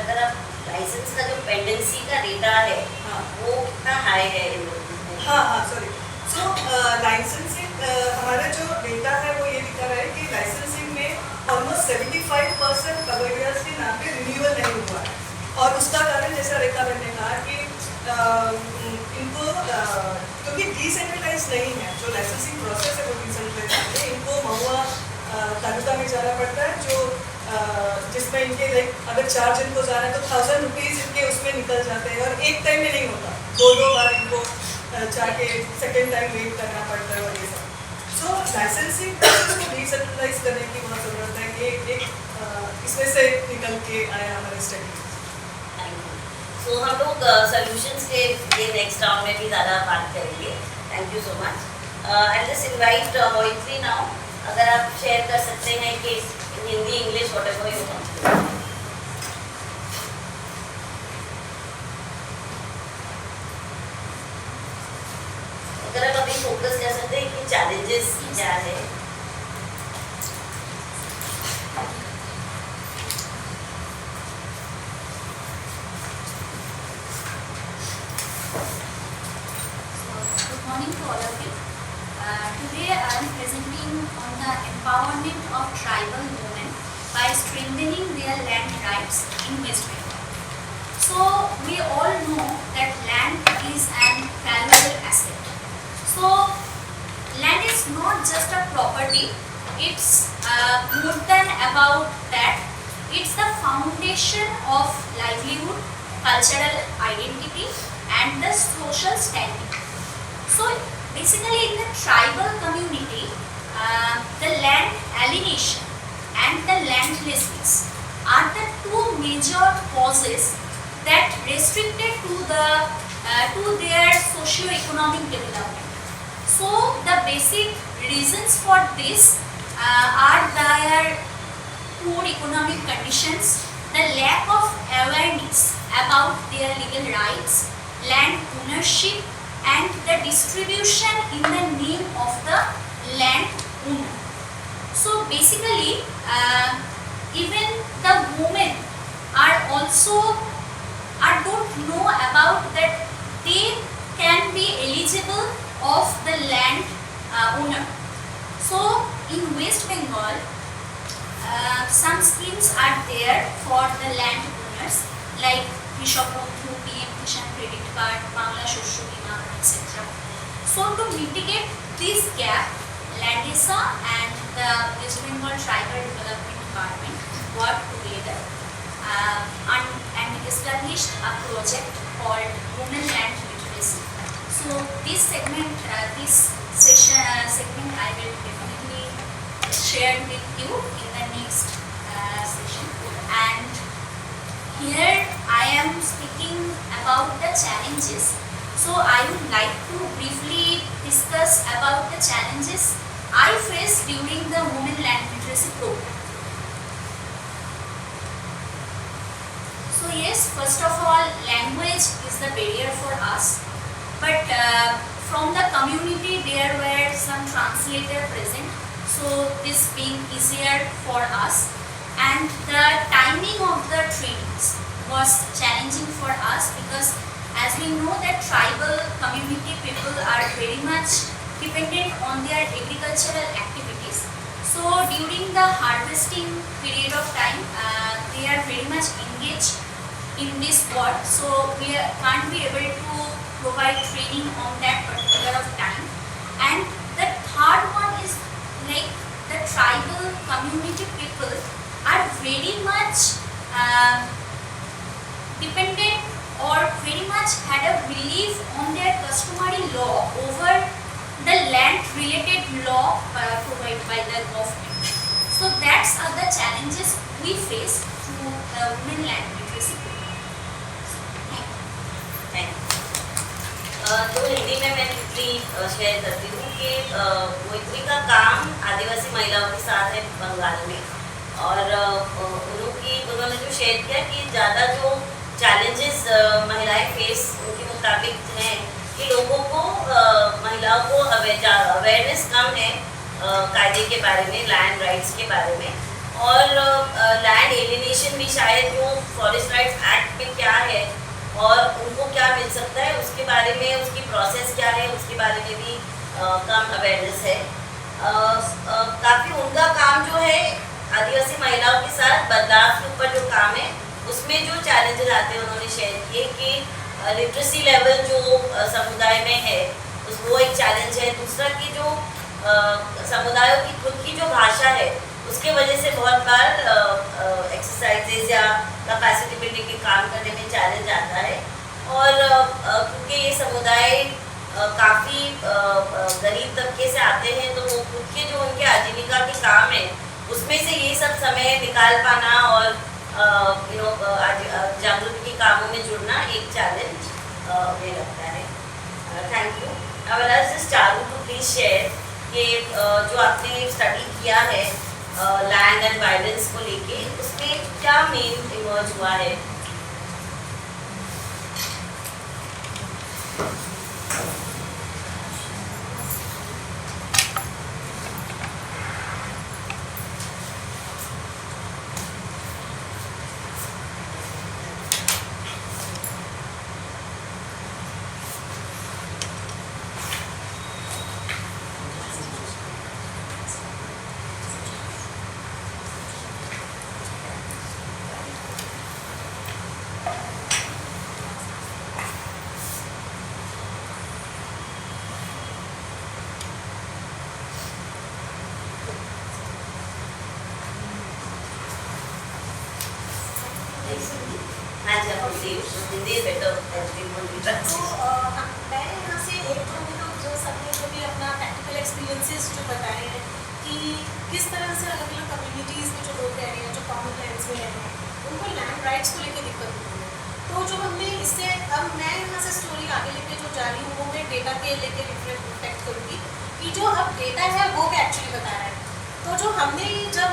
अगर आप लाइसेंस का जो पेंडेंसी का डेटा है, हाँ, वो कितना हाई है इन लोगों में? हाँ, सॉरी। सो लाइसेंसिंग हमारा जो डेटा है वो ये दिखा रहा है कि लाइसेंसिंग में ऑलमोस्ट 75% पगड़ियास के नाम पे रिन्यूअल नहीं हुआ है। और उसका कारण जैसा रेखा बहन ने कहा कि इनको क्योंकि डिसेंट्रलाइज नहीं है, जो लाइसेंसिंग प्रोसेस है वो डिसेंट्रलाइज नहीं है। इनको महुआ तालुका में जाना पड़ता है, जो जिसमें इनके अगर 4 जन को जाना है तो 1000 रुपीज़ इनके उसमें निकल जाते हैं, और एक टाइम में नहीं होता, 2 बार इनको जाके सेकेंड टाइम वेट करना पड़ता है और ये सब। सो लाइसेंसिंग प्रोसेस को डिसेंट्रलाइज करने की बहुत ज़रूरत है, ये एक इसमें से निकल के आया हमारे स्टडी। तो हम लोग सॉल्यूशंस के ये नेक्स्ट राउंड में भी ज़्यादा बात करेंगे। Thank you so much. I just invite मोहित्री नाउ, अगर आप शेयर कर सकते हैं कि Hindi, English, whatever you want. अगर आप अभी फोकस कर सकते हैं कि चैलेंजेस क्या है। Good morning to all of you. Today I am presenting on the empowerment of tribal women by strengthening their land rights in West Bengal. So we all know that land is an valuable asset. So land is not just a property, it's more than about that. It's the foundation of livelihood, cultural identity and the social standing. So basically in the tribal community, the land alienation and the landlessness are the 2 major causes that restricted to their socio-economic development. So the basic reasons for this are their poor economic conditions, the lack of awareness about their legal rights, land ownership and the distribution in the name of the land owner. basically even the women don't know about that they can be eligible of the land owner. So in West Bengal, some schemes are there for the land owners like Krishak Bondhu, PM Kishan Credit Card, Bangla Shosho Bima, etc. So to mitigate this gap, Landesa and the West Bengal Tribal Development Department worked together and established a project called Women Land Literacy. So this segment, this segment I will definitely share with you in the next session. And here I am speaking about the challenges. So I would like to briefly discuss about the challenges I faced during the Women Land Literacy program. So yes, first of all, language is the barrier for us. But from the community there were some translator present, so this being easier for us. And the timing of the trainings was challenging for us because as we know that tribal community people are very much dependent on their agricultural activities. So during the harvesting period of time, they are very much engaged in this work. So we can't be able to provide training on that particular time. And the third one is like the tribal community people are very much dependent or very much had a belief on their customary law over the land related law provided by the government. So that's are the challenges we face through the Women Land Literacy program. Thank you. तो हिंदी में मैं quickly share करती हूँ कि मोइत्री का काम आदिवासी महिलाओं के साथ है बंगाल में, और उन्होंने जो शेयर किया कि ज़्यादा जो चैलेंजेस महिलाएं फेस उनके मुताबिक हैं कि लोगों को महिलाओं को अवेयरनेस कम है कायदे के बारे में, लैंड राइट्स के बारे में, और लैंड एलिनेशन भी शायद जो फॉरेस्ट राइट्स एक्ट में क्या है और उनको क्या मिल सकता है उसके बारे में, उसकी प्रोसेस क्या है उसके बारे में भी कम अवेयरनेस है। काफ़ी उनका काम जो है आदिवासी महिलाओं के साथ बदलाव के ऊपर जो काम है उसमें जो चैलेंजेस आते हैं उन्होंने शेयर किए कि लिटरेसी लेवल जो समुदाय में है वो एक चैलेंज है। दूसरा कि जो समुदायों की खुद की जो भाषा है उसके वजह से बहुत बार एक्सरसाइजेज या कैपेसिटी बिल्डिंग के काम करने में चैलेंज आता है, और क्योंकि ये समुदाय काफ़ी गरीब तबके से आते हैं तो वो खुद के जो उनके आजीविका के काम है उसमें से ये सब समय निकाल पाना और जागृति के कामों में जुड़ना एक चैलेंज मुझे लगता है। Thank you. I will ask just Charu to please share कि जो आपने स्टडी किया है लैंड एंड वायलेंस को लेके उसमें क्या मेन इमर्ज हुआ है। हाँ जी, आप हिंदी बेटर तो मैं यहाँ से एक जो सबने जो भी अपना प्रैक्टिकल एक्सपीरियंसेस जो बताए हैं कि किस तरह से अलग अलग कम्युनिटीज़ में जो लोग रह रहे हैं, जो कॉमन लैंड्स में रह रहे हैं, उनको लैंड राइट्स को लेकर दिक्कत होती है। तो जो हमने इससे अब मैं यहाँ से स्टोरी आगे लेके जो जा रही हूँ वो मैं डेटा के लेके रिफ्लेक्ट करूँगी कि जो अब डेटा है वो क्या एक्चुअली बता रहा है। तो जो हमने जब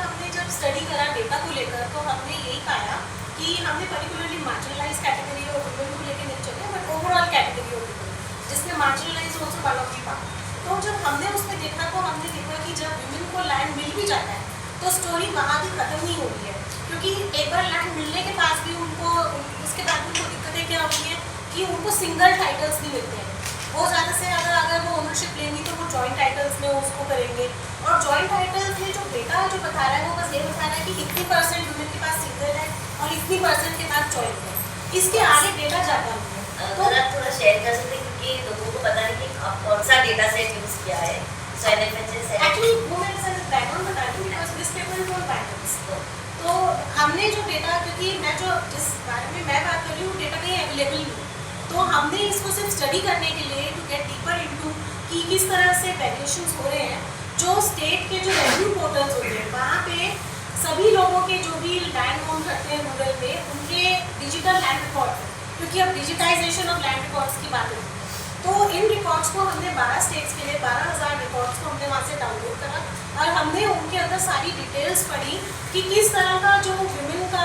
स्टडी करा डेटा को लेकर तो हमने यही पाया कि हमने पर्टिकुलरली मार्जिनलाइज कैटेगरी और वुमेन को लेकर नहीं चले but overall category of women, जिसमें marginalise also one of the part. तो जब हमने उसमें देखा तो हमने देखा कि जब वुमेन को लैंड मिल भी जाता है तो स्टोरी वहाँ भी ख़त्म नहीं हो रही है, क्योंकि एक बार लैंड मिलने के पास भी उनको उसके बाद उनको दिक्कतें क्या होती हैं कि उनको सिंगल टाइटल्स नहीं मिलते हैं। वो ज़्यादा से ज़्यादा अगर वो ओनरशिप लेंगी तो वो जॉइंट टाइटल्स में उसको करेंगे, और जॉइंट टाइटल्स में जो डेटा जो बता रहा है वो बस ये बता रहा है कि इतनी % वुमेन के पास सिंगल है और इतनी % के पास जॉइंट है, इसके आगे डेटा जाता नहीं है। तो आप थोड़ा शेयर कर सकते हैं, क्योंकि लोगों को पता नहीं कि आप कौन सा डेटा सेट यूज़ किया है। एक्चुअली वो मैं सर बैकग्राउंड बता दूँ, because this paper for patterns. तो हमने जो डेटा, क्योंकि मैं जो जिस बारे में मैं बात कर रही हूँ डेटा कहीं अवेलेबल नहीं, तो हमने इसको सिर्फ स्टडी करने के लिए टू गेट डीपर इनटू कि किस तरह से वैल्यूएशंस हो रहे हैं। जो स्टेट के जो रेवेन्यू पोर्टल्स होते हैं वहाँ पे सभी लोगों के जो भी लैंड ओन करते हैं रूरल पे, उनके डिजिटल लैंड रिकॉर्ड, क्योंकि अब डिजिटाइजेशन ऑफ लैंड रिकॉर्ड्स की बात होती है, तो इन रिकॉर्ड्स को हमने 12 स्टेट्स के लिए 12,000 रिकॉर्ड्स को हमने वहाँ से डाउनलोड करा, और हमने उनके अंदर सारी डिटेल्स पढ़ी कि किस तरह का जो विमेन का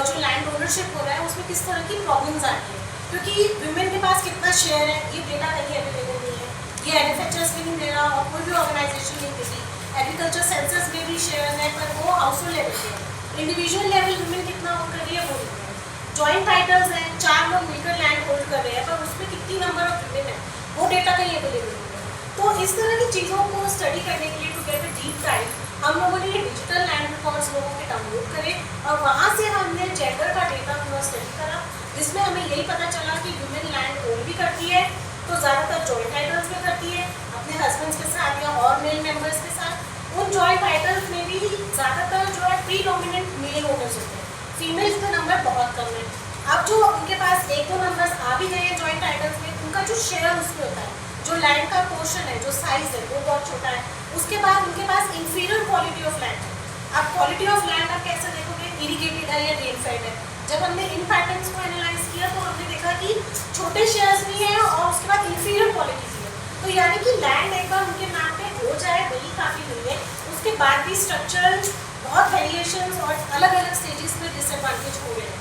जो लैंड ओनरशिप हो रहा है उसमें किस तरह की प्रॉब्लम्स आ रही है, क्योंकि विमेन के पास कितना शेयर है ये डेटा कहीं अवेलेबल नहीं है, ये एग्रीकल्चर भी नहीं दे रहा और कोई भी ऑर्गेनाइजेशन नहीं देती। एग्रीकल्चर सेंसस में भी शेयर है पर वो हाउस होल्ड लेवल पे है, इंडिविजुअल लेवल विमेन कितना होल्ड कर रही है वो नहीं है। जॉइंट टाइटल्स हैं, 4 लोग मिलकर लैंड होल्ड कर रहे हैं, पर उसमें कितनी नंबर ऑफ विमेन है वो डेटा कहीं अवेलेबल नहीं है। तो इस तरह की चीज़ों को स्टडी करने के लिए to get a deep dive हम लोगों ने डिजिटल लैंड रिकॉर्ड्स लोगों के डाउनलोड करे, और वहाँ से हमने जेंडर का डेटा पूरा स्टडी करा, जिसमें हमें यही पता चला कि वुमेन लैंड ओन भी करती है तो ज़्यादातर जॉइंट टाइटल्स में करती है अपने हस्बैंड्स के साथ या और मेल मेंबर्स के साथ। उन जॉइंट टाइटल्स में भी ज़्यादातर जो है प्रीडोमिनेंट मेल ओनर्स होते हैं, फीमेल्स का नंबर बहुत कम है। अब जो उनके पास 1-2 नंबर्स आ भी गए हैं जॉइंट टाइटल्स में, उनका जो शेयर उसमें होता है, जो लैंड का पोर्शन है, जो साइज है वो बहुत छोटा है। उसके बाद उनके पास इंफीरियर क्वालिटी ऑफ लैंड है। अब क्वालिटी ऑफ लैंड आप कैसे देखोगे, इरिगेटेड है या रेनफेड है। जब हमने इन पैटर्न्स को एनालाइज किया तो हमने देखा कि छोटे शेयर्स भी हैं और उसके बाद इंफीरियर क्वालिटी भी है, तो यानी कि लैंड एक बार उनके नाम पे हो जाए वही काफ़ी नहीं है, उसके बाद भी स्ट्रक्चरल बहुत वेरिएशंस और अलग अलग स्टेजेस में डिसएडवांटेज हो रहे हैं।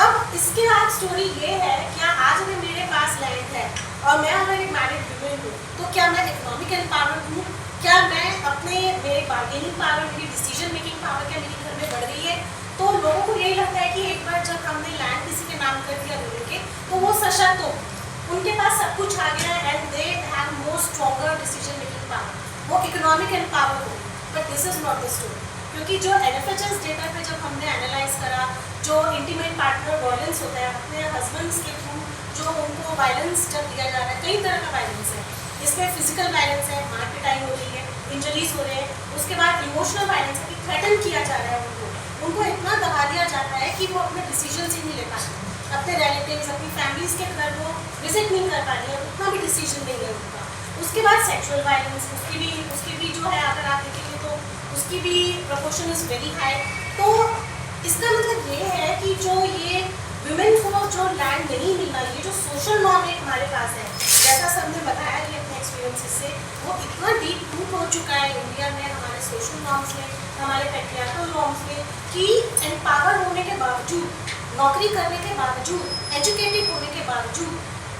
अब इसके बाद स्टोरी ये है, क्या आज अगर मेरे पास लैंड है और मैं अगर एक मैरिड वुमेन हूँ तो क्या मैं इकोनॉमिक एम्पावरमेंट हूँ, क्या मैं अपने मेरे बार्गेनिंग पावर, मेरी डिसीजन मेकिंग पावर क्या मेरे घर में बढ़ रही है। तो लोगों को यही लगता है कि एक बार जब हमने लैंड किसी के नाम कर दिया वुमेन के, तो वो सशक्त हो, उनके पास सब कुछ आ गया है and they have more stronger decision making power, वो इकोनॉमिक एम्पावर हो। But this is not the story, क्योंकि जो NFHS डेटा पे जब हमने एनालाइज करा, जो इंटीमेट पार्टनर वायलेंस होता है अपने हस्बैंड्स के थ्रू, जो उनको वायलेंस जब दिया जा रहा है, कई तरह का वायलेंस है, इसमें फिजिकल वायलेंस है, मार पिटाई हो रही है, इंजरीज हो रहे हैं, उसके बाद इमोशनल वायलेंस है कि थ्रेटन किया जा रहा है उनको इतना दबा दिया जाता है कि वो अपने डिसीजन ही नहीं ले पाते, अपने रिलेटिव्स अपनी फैमिलीज के घर वो विजिट नहीं कर पा रही है, उतना भी डिसीजन नहीं है उनका। उसके बाद सेक्सुअल वायलेंस, उसकी भी जो है अगर आप देखेंगे तो उसकी भी प्रोपोर्शन इज़ वेरी हाई। तो इसका मतलब ये है कि जो ये वुमेन को जो लैंड नहीं मिल रहा, ये जो सोशल नॉर्म एक हमारे पास है, जैसा सबने बताया कि अपने एक्सपीरियंसेस से, वो इतना डीप रूट हो चुका है इंडिया में, हमारे सोशल नॉर्म्स में, हमारे पैट्रियार्कल नॉर्म्स में, कि एम्पावर होने के बावजूद, नौकरी करने के बावजूद, एजुकेटेड होने के बावजूद,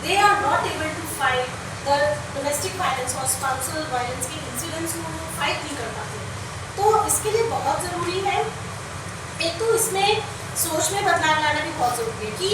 they are not able to fight the domestic violence और स्पाउसल वायलेंस के इंसिडेंट्स को वो फाइट नहीं कर पाते। तो इसके लिए बहुत ज़रूरी है, एक तो इसमें सोच में बदलाव लाना भी बहुत ज़रूरी है कि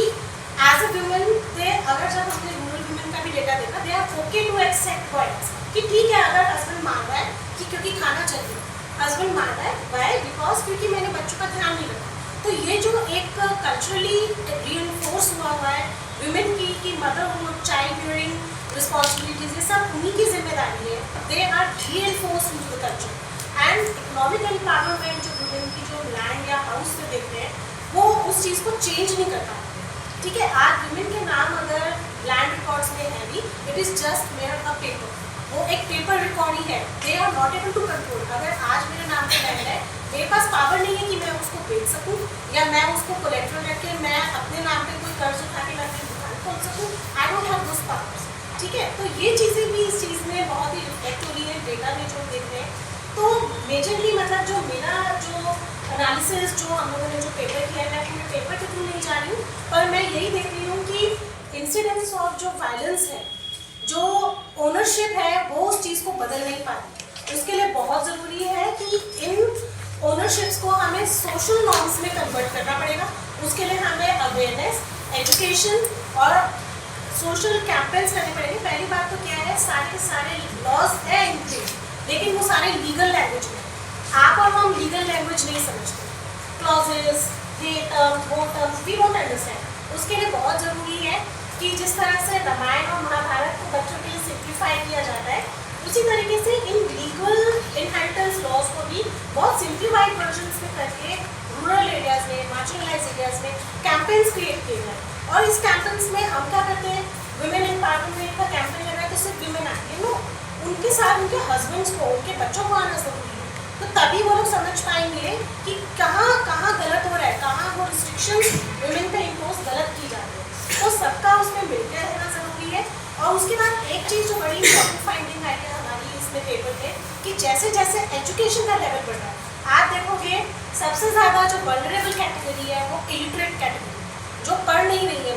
एज अ वुमेन दे, अगर जब हमने रूरल वुमेन का भी डेटा देखा, they are okay to accept violence, कि ठीक है अगर हस्बैंड मान रहा है कि क्योंकि खाना चाहिए, हस्बैंड मान रहा है, वाई, बिकॉज क्योंकि मैंने बच्चों का ध्यान नहीं रखा। तो ये जो एक कल्चरली रीइंफोर्स हुआ है वुमेन की कि मदरहुड, चाइल्ड बियरिंग रिस्पॉन्सिबिलिटीज, ये सब उन्हीं की जिम्मेदारी है, they are reinforce into the culture. And economic empowerment जो वुमेन की जो लैंड या हाउस में देखते हैं, वो उस चीज़ को चेंज नहीं कर पाते। ठीक है, आज वुमेन के नाम अगर लैंड रिकॉर्ड्स में है भी, it is just mere a paper, वो एक पेपर रिकॉर्ड ही है, they are not able to control. अगर आज मेरे नाम पे लैंड है, मेरे पास पावर नहीं है कि मैं उसको बेच सकूं या मैं उसको कोलेट्रल रख के मैं अपने नाम पे कोई कर्ज उठा के मैं अपनी दुकान खोल सकूं, I don't have those powers. ठीक है, तो ये चीज़ें भी इस चीज़ में बहुत ही रिफ्लेक्ट हो रही है डेटा में जो देख रहे हैं। तो मेजरली मतलब जो मेरा जो एनालिसिस जो हम लोगों ने जो पेपर किया है, मैं पूरे पेपर के थ्रू नहीं जा रही हूँ, पर मैं यही देख रही हूँ कि इंसिडेंट्स ऑफ जो वायलेंस है, जो ओनरशिप है, वो उस चीज़ को बदल नहीं पाती। उसके लिए बहुत ज़रूरी है कि इन ओनरशिप्स को हमें सोशल नॉर्म्स में कन्वर्ट करना पड़ेगा। उसके लिए हमें अवेयरनेस, एजुकेशन और सोशल कैंपेन्स करने पड़ेंगे। पहली बात तो क्या है, सारे के सारे लॉज है इन प्लेस, लेकिन वो सारे लीगल लैंग्वेज में। आप और हम लीगल लैंग्वेज नहीं समझते, क्लॉजेस, ये टर्म, वो टर्म वी डोंट अंडरस्टैंड। उसके लिए बहुत ज़रूरी है कि जिस तरह से रामायण और महाभारत को बच्चों के लिए सिंप्लीफाई किया जाता है, उसी तरीके से इन लीगल इनहेरिटेंस लॉज को भी बहुत सिंप्लीफाइड वर्जन्स में करके रूरल एरियाज में, मार्जिनलाइज एरियाज में कैंपेन्स क्रिएट किए जाए। और इस कैंपेन्स में हम क्या करते हैं, वुमेन एम्पावरमेंट का कैंपेन लगा है तो सिर्फ वुमेन आती है, नो, उनके साथ उनके हस्बैंड्स को, उनके बच्चों को आना ज़रूरी है। तो तभी वो लोग समझ पाएंगे कि कहाँ कहाँ गलत हो रहा है, कहाँ वो रिस्ट्रिक्शंस वुमेन पे इम्पोज गलत की जा रही है। तो सबका उसमें मिलकर रहना ज़रूरी है। और उसके बाद एक चीज़ जो बड़ी इंपॉर्टेंट फाइंडिंग आई है हमारी इसमें पेपर में, कि जैसे जैसे एजुकेशन का लेवल बढ़ रहा है, आप देखोगे सबसे ज़्यादा जो वल्नरेबल कैटेगरी है वो इलिटरेट कैटेगरी, जो पढ़ नहीं रही है।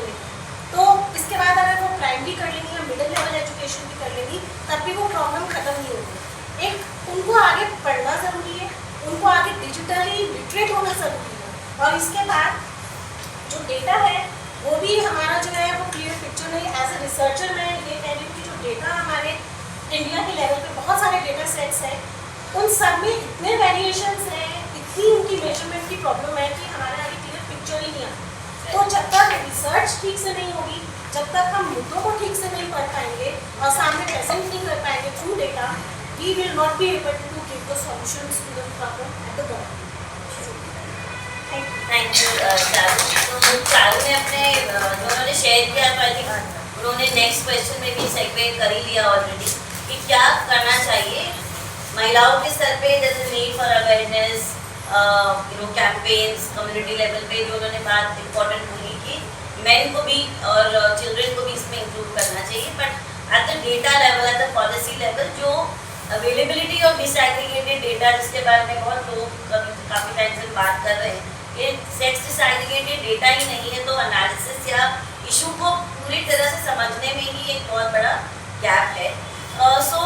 तो इसके बाद अगर वो प्राइमरी कर लेंगी या मिडिल लेवल एजुकेशन भी कर लेंगी, तब भी वो प्रॉब्लम ख़त्म नहीं होगी। एक उनको आगे पढ़ना ज़रूरी है, उनको आगे डिजिटली लिटरेट होना ज़रूरी है। और इसके बाद जो डेटा है वो भी हमारा जो है वो क्लियर पिक्चर नहीं। एज ए रिसर्चर मैं ये कह रही हूँ कि जो डेटा हमारे इंडिया के लेवल पे बहुत सारे डेटा सेट्स हैं, उन सब में इतने वेरिएशंस हैं, इतनी उनकी मेजरमेंट की प्रॉब्लम है कि हमारे आगे क्लियर पिक्चर ही नहीं आता। तो जब तक रिसर्च ठीक से नहीं होगी, जब तक हम मुद्दों को ठीक से नहीं पढ़ पाएंगे और सामने प्रेजेंट नहीं कर पाएंगे through data, we will not be able to give the solutions to the problem at the bottom. Thank you Charu. तो चारू ने अपने दोनों ने शेयर किया, तो आई थिंक उन्होंने नेक्स्ट क्वेश्चन में भी सेगवे कर ही लिया ऑलरेडी कि क्या करना चाहिए महिलाओं के स्तर पे, जैसे need for awareness, campaigns community level पे, जो उन्होंने बात इम्पोर्टेंट बोली कि मेन को भी और चिल्ड्रन को भी इसमें इंक्लूड करना चाहिए, but at the data level, at the policy level, जो अवेलेबिलिटी ऑफ डिसएग्रीगेटेड डेटा, जिसके बारे में बहुत लोग काफ़ी टाइम से बात कर रहे हैं, ये सेक्स डिसएग्रीगेटेड डेटा ही नहीं है, तो एनालिसिस या इशू को पूरी तरह से समझने में ही एक बहुत बड़ा गैप है। So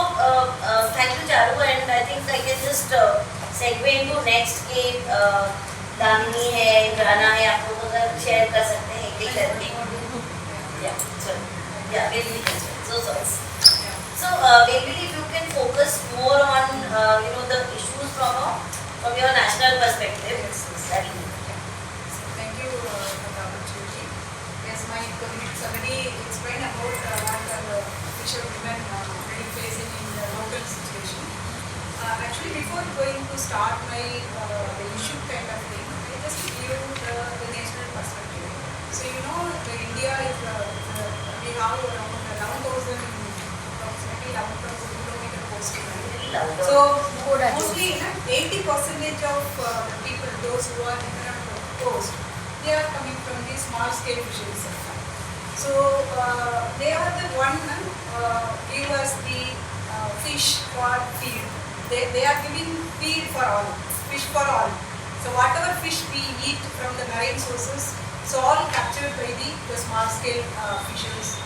thank you Charu, and I think I can just segue into next के दामिनी है, इंद्राना है, आप लोग अगर शेयर कर सकते हैं एक करके। या so maybe if you can focus more on the issues from your national perspective. Thank you, Ji. Yes, my colleagues already explained about what the fisher women really facing in the local situation. Actually, before going to start my the issue kind of thing, I just give the national perspective. So the India is we have around 11,000 approximately 11,000 kilometer coastal line. So mostly 80% of the people, those who are in the coast, they are coming from the small scale fisheries sector. So they are the one give us the fish for feed. They are giving feed for all, fish for all. So whatever fish we eat from the marine sources, so all captured by the small scale fisheries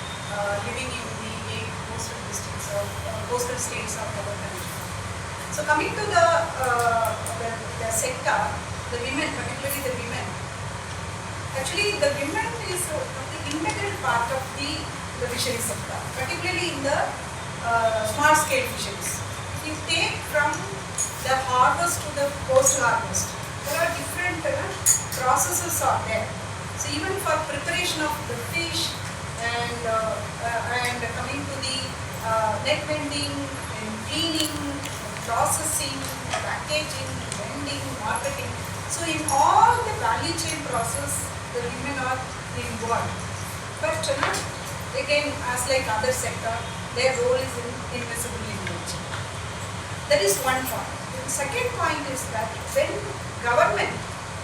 living in the 8 coastal districts of coastal states of our country. So coming to the sector, the women, particularly the women. Actually, the women is the integral part of the fisheries sector, particularly in the small scale fisheries. You take from the harvest to the post harvest. There are different processes are there. So even for preparation of the fish and coming to the net vending and cleaning, processing, packaging, vending, marketing. So in all the value chain process, the women are involved. But again, as like other sector, their role is invisible in nature. That is one point. The second point is that when government,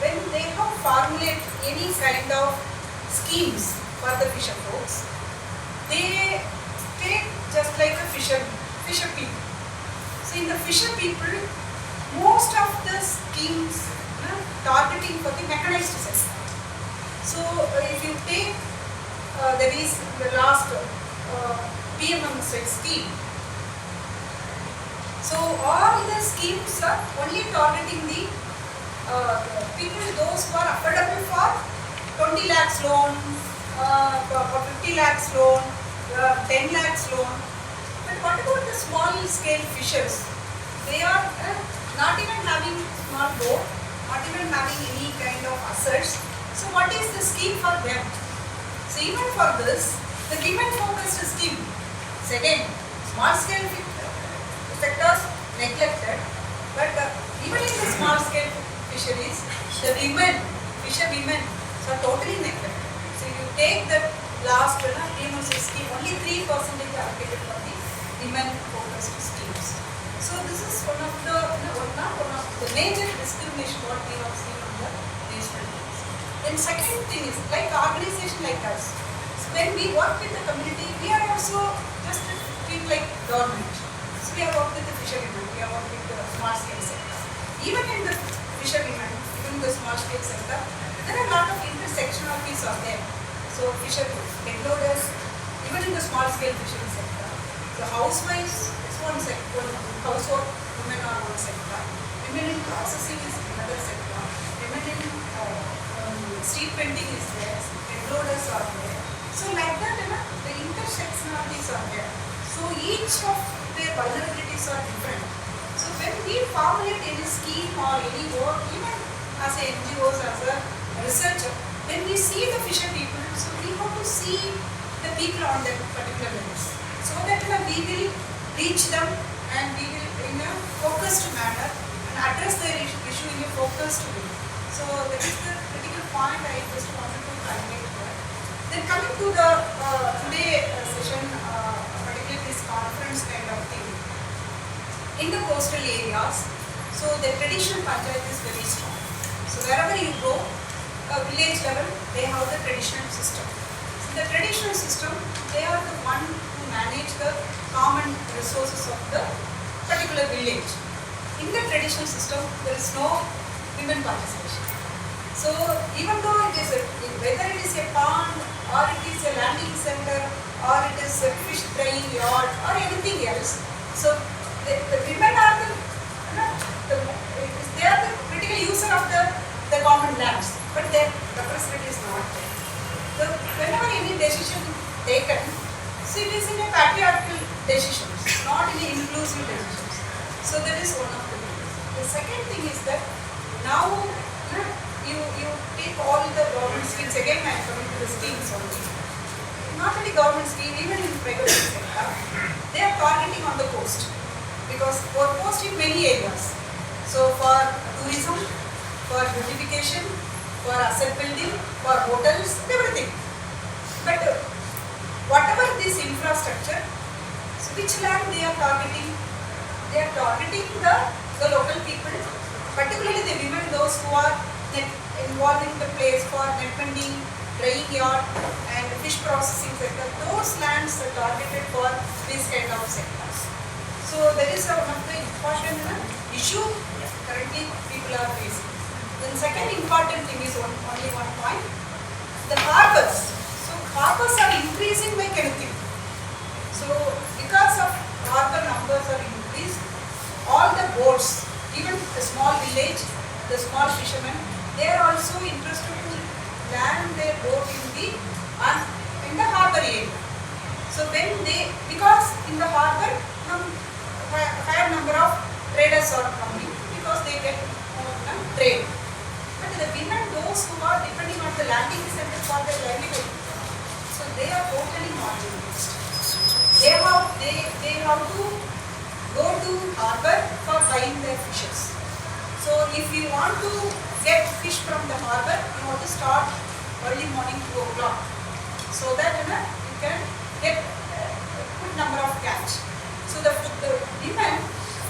when they have formulated any kind of schemes for the fisher folks, they take just like the fisher people. So in the fisher people, most of the schemes targeting for the mechanized sector. So if you take there is the last PMM6 scheme. So all the schemes are only targeting the people, those who are affordable for 20 lakhs loan, for 50 lakhs loan, 10 lakhs loan. But what about the small scale fishers? They are not even having small boat, not even having any kind of assets. So what is the scheme for them? So even for this, the women focused scheme. Second, small scale sectors neglected, but even in the small scale fisheries, the women, fisher women, are totally neglected. So you take the last scheme, only 3% allocated for the women focused schemes. So this is one of the major discrimination what we have seen on the national levels. Then second thing is like organization like us. So when we work with the community, we are also just feel like government. So we have worked with the fishermen, we have worked with the small scale sector. Even in the fishermen, even the small scale sector, there are a lot of intersectionalities are there. So fishermen, pet loaders, even in the small scale fishery sector. The housewives is one sector, household women are one sector. Women in processing is another sector. Women in street vending is there. Pet loaders are there. So like that, the intersectionalities are there. So each of their vulnerabilities are different. So when we formulate any scheme or any work, even as a NGOs, as a researcher, when we see the fisher people, so we have to see the people on that particular lens. So that we will reach them and we will in a focused manner and address their issue in a focused way. So that is the critical point I just wanted to highlight here. Then coming to the today session, particularly this conference kind of thing. In the coastal areas, so the traditional panchayat is very strong. So wherever you go, village level, they have the traditional system. So the traditional system, they are the one who manage the common resources of the particular village. In the traditional system, there is no women participation. So even though it is whether it is a pond or it is a landing center or it is a fish drying yard or anything else, so the women are they are the critical user of the common lands, but their representation is not there. So whenever any decision taken, so it is in a patriarchal decisions, not in a inclusive decisions. So that is one of the things. The second thing is that now you take all the government schemes, again I am coming to the schemes only. Not only government scheme, even in private sector, they are targeting on the coast. Because for coast in many areas. So for tourism, for beautification, for asset building, for hotels, everything. But whatever this infrastructure, so which land they are targeting? They are targeting the local people, particularly the women, those who are involved in the place for net mending, drying yard and fish processing sector. Those lands are targeted for this kind of sectors. So that is one of the important issue currently people are facing. Then second important thing is only one point. The harbors. So harbors are increasing by anything. So because of harbor numbers are increased, all the boats, even the small village, the small fishermen, they are also interested to land their boat in the harbor area. So when because in the harbor, higher number of traders are coming because they get trade. But the women, those who are depending on the landing center for their livelihood, so they are totally marginalized. They have to go to harbor for buying their fishes. So if you want to get fish from the harbor, you have to start early morning 2 o'clock, so that you can get a good number of catch. So the women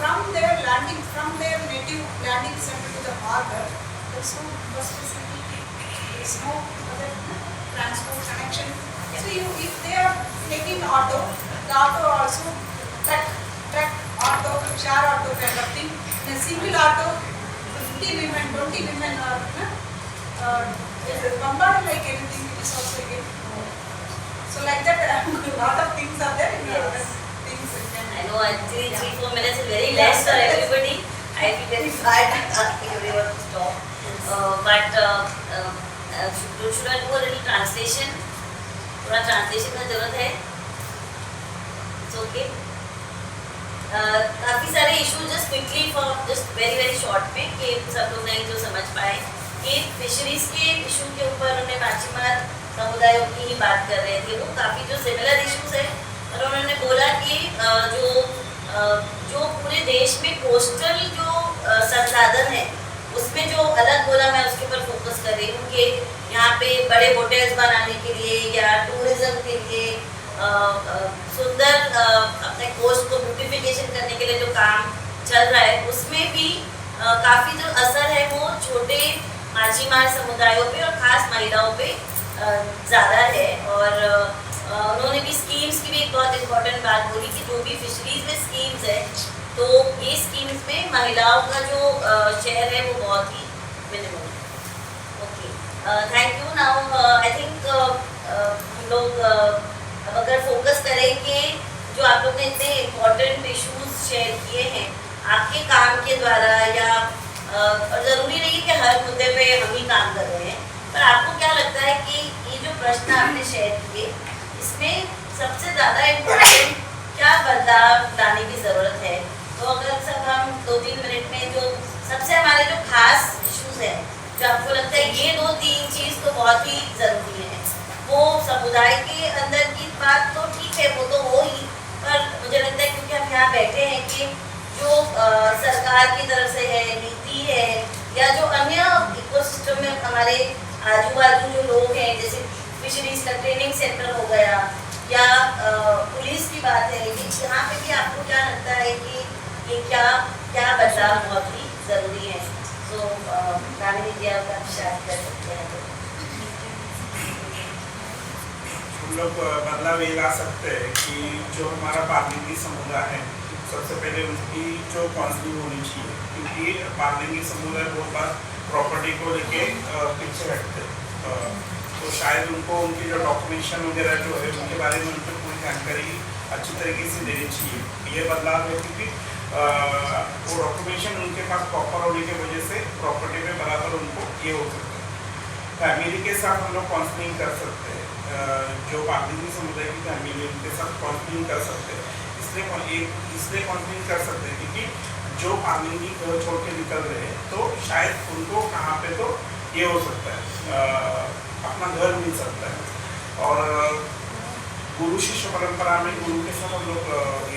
from their native landing center to the harbor, there is no bus facility, there is no other transport connection. So if they are taking auto, the auto also truck auto, share auto kind of thing. In a single auto, 50 women, 20 women are bombarded like anything. It is also again. So like that, a lot of things are there. I know actually 3-4 minutes is very less for everybody. I feel very bad asking everyone to stop. But should I do a little translation? थोड़ा translation का जरूरत है. It's okay. काफ़ी सारे issue just quickly for just very very short में कि सब लोग नहीं जो समझ पाए कि फिशरीज़ के इशू के ऊपर उन्होंने माछीमार समुदायों की ही बात कर रहे थे. वो काफ़ी जो सिमिलर इश्यूज है और उन्होंने बोला कि जो पूरे देश में कोस्टल जो संसाधन है उसमें जो अलग बोला, मैं उसके ऊपर फोकस कर रही हूँ कि यहाँ पे बड़े होटल्स बनाने के लिए या टूरिज्म के लिए सुंदर अपने कोस्ट को ब्यूटिफिकेशन करने के लिए जो काम चल रहा है उसमें भी काफ़ी जो असर है वो छोटे माछीमार समुदायों पे और ख़ास महिलाओं पे ज़्यादा है. और उन्होंने भी स्कीम्स की भी एक बहुत इम्पोर्टेंट बात बोली कि जो भी फिशरीज में स्कीम्स है तो ये स्कीम्स में महिलाओं का जो शेयर है वो बहुत ही मिनिमम है. Okay, thank you. Now I think हम लोग अगर फोकस करें कि जो आप लोग ने इतने इम्पोर्टेंट इश्यूज शेयर किए हैं आपके काम के द्वारा, या ज़रूरी नहीं कि हर मुद्दे पे हम ही काम कर रहे हैं, पर आपको क्या लगता है कि ये जो प्रश्न आपने शेयर किए इसमें सबसे ज़्यादा इम्पोर्टेंट क्या बदलाव लाने की ज़रूरत है? तो अगर सब हम 2-3 मिनट में जो सबसे हमारे जो खास इश्यूज हैं जो आपको लगता है ये 2-3 चीज़ तो बहुत ही ज़रूरी है, वो समुदाय के अंदर की बात तो ठीक है, वो तो हो ही, पर मुझे लगता है क्योंकि हम यहाँ बैठे हैं कि जो सरकार की तरफ से है, नीति है, या जो अन्य इकोसिस्टम में हमारे आजू बाजू जो लोग हैं, जैसे फिशरीज का ट्रेनिंग सेंटर हो गया या पुलिस की बात है, ये यहाँ पे भी आपको क्या लगता है कि ये क्या बदलाव बहुत ही ज़रूरी है? सो कामिनी जी आप स्टार्ट कर सकते हैं. हम लोग बदलाव ये ला सकते हैं कि जो हमारा पार्लिंगी समुदाय है सबसे पहले उनकी जो काउंसलिंग होनी चाहिए, क्योंकि पार्लिंगी समुदाय बहुत बार प्रॉपर्टी को लेके पीछे हटते हैं. तो शायद उनको उनकी जो डॉक्यूमेंटेशन वगैरह जो है उनके बारे में उनको पूरी जानकारी अच्छी तरीके से देनी चाहिए. ये बदलाव है क्योंकि वो डॉक्यूमेंटेशन उनके पास प्रॉपर होने की वजह से प्रॉपर्टी में बराबर उनको ये हो सकता है. फैमिली के साथ हम लोग काउंसलिंग कर सकते हैं, जो पार्लिंगी समुदाय की फैमिली उनके साथ काउंसलिंग कर सकते हैं. इसलिए काउंसलिंग कर सकते हैं क्योंकि जो पार्लिंगी घर छोड़ के निकल रहे हैं तो शायद उनको कहाँ पे तो ये हो सकता है, अपना घर मिल सकता है. और गुरु शिष्य परंपरा में गुरु के साथ हम लोग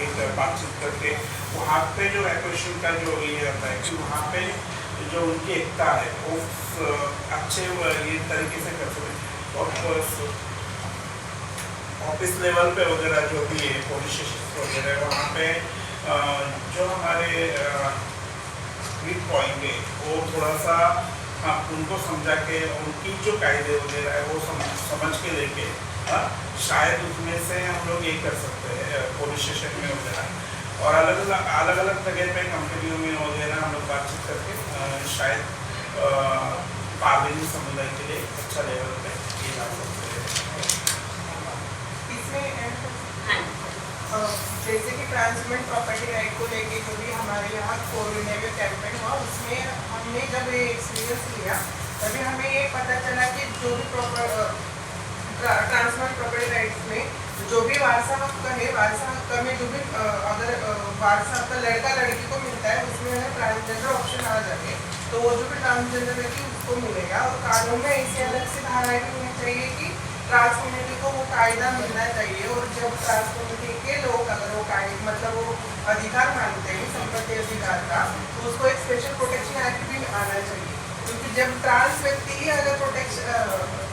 एक बातचीत करके वहाँ पे जो एक्वेशन का जो ये रहता है कि वहाँ पे जो उनकी एकता है वो अच्छे ये तरीके से कर सकते. और ऑफिस लेवल पे वगैरह जो भी है पुलिस स्टेशन वगैरह वहाँ पे जो हमारे वीक पॉइंट है वो थोड़ा सा उनको समझा के उनकी जो कायदे वगैरह है वो समझ के लेके शायद उसमें से हम लोग ये कर सकते हैं पुलिस स्टेशन में वगैरह, और अलग अलग जगह पे कंपनियों में वगैरह हम लोग बातचीत करके शायद पार्लिंगी समुदाय के लिए अच्छा लेवल पे ये ला सकते हैं. जैसे कि ट्रांसमेंट प्रॉपर्टी राइट को लेके जो भी हमारे यहाँ 4 महीने में कैंपेन हुआ उसमें हमने जब ये एक्सपीरियंस लिया तभी हमें ये पता चला कि जो भी ट्रांसमेंट प्रॉपर्टी राइट्स में जो भी वारसा हक है, वारसा हक में जो भी अगर वारसा हक लड़का लड़की को मिलता है उसमें हमें ट्रांसजेंडर ऑप्शन आ जाए तो वो जो भी ट्रांसजेंडर व्यक्ति उसको मिलेगा. और कानून में ऐसी अलग से धाराएं भी होनी चाहिए कि ट्रांस कम्युनिटी को वो कायदा मिलना चाहिए. और जब ट्रांस कम्युनिटी के लोग अगर वो मतलब वो अधिकार मानते हैं संपत्ति अधिकार का तो उसको एक स्पेशल प्रोटेक्शन एक्ट भी आना चाहिए, क्योंकि जब ट्रांस व्यक्ति ही अगर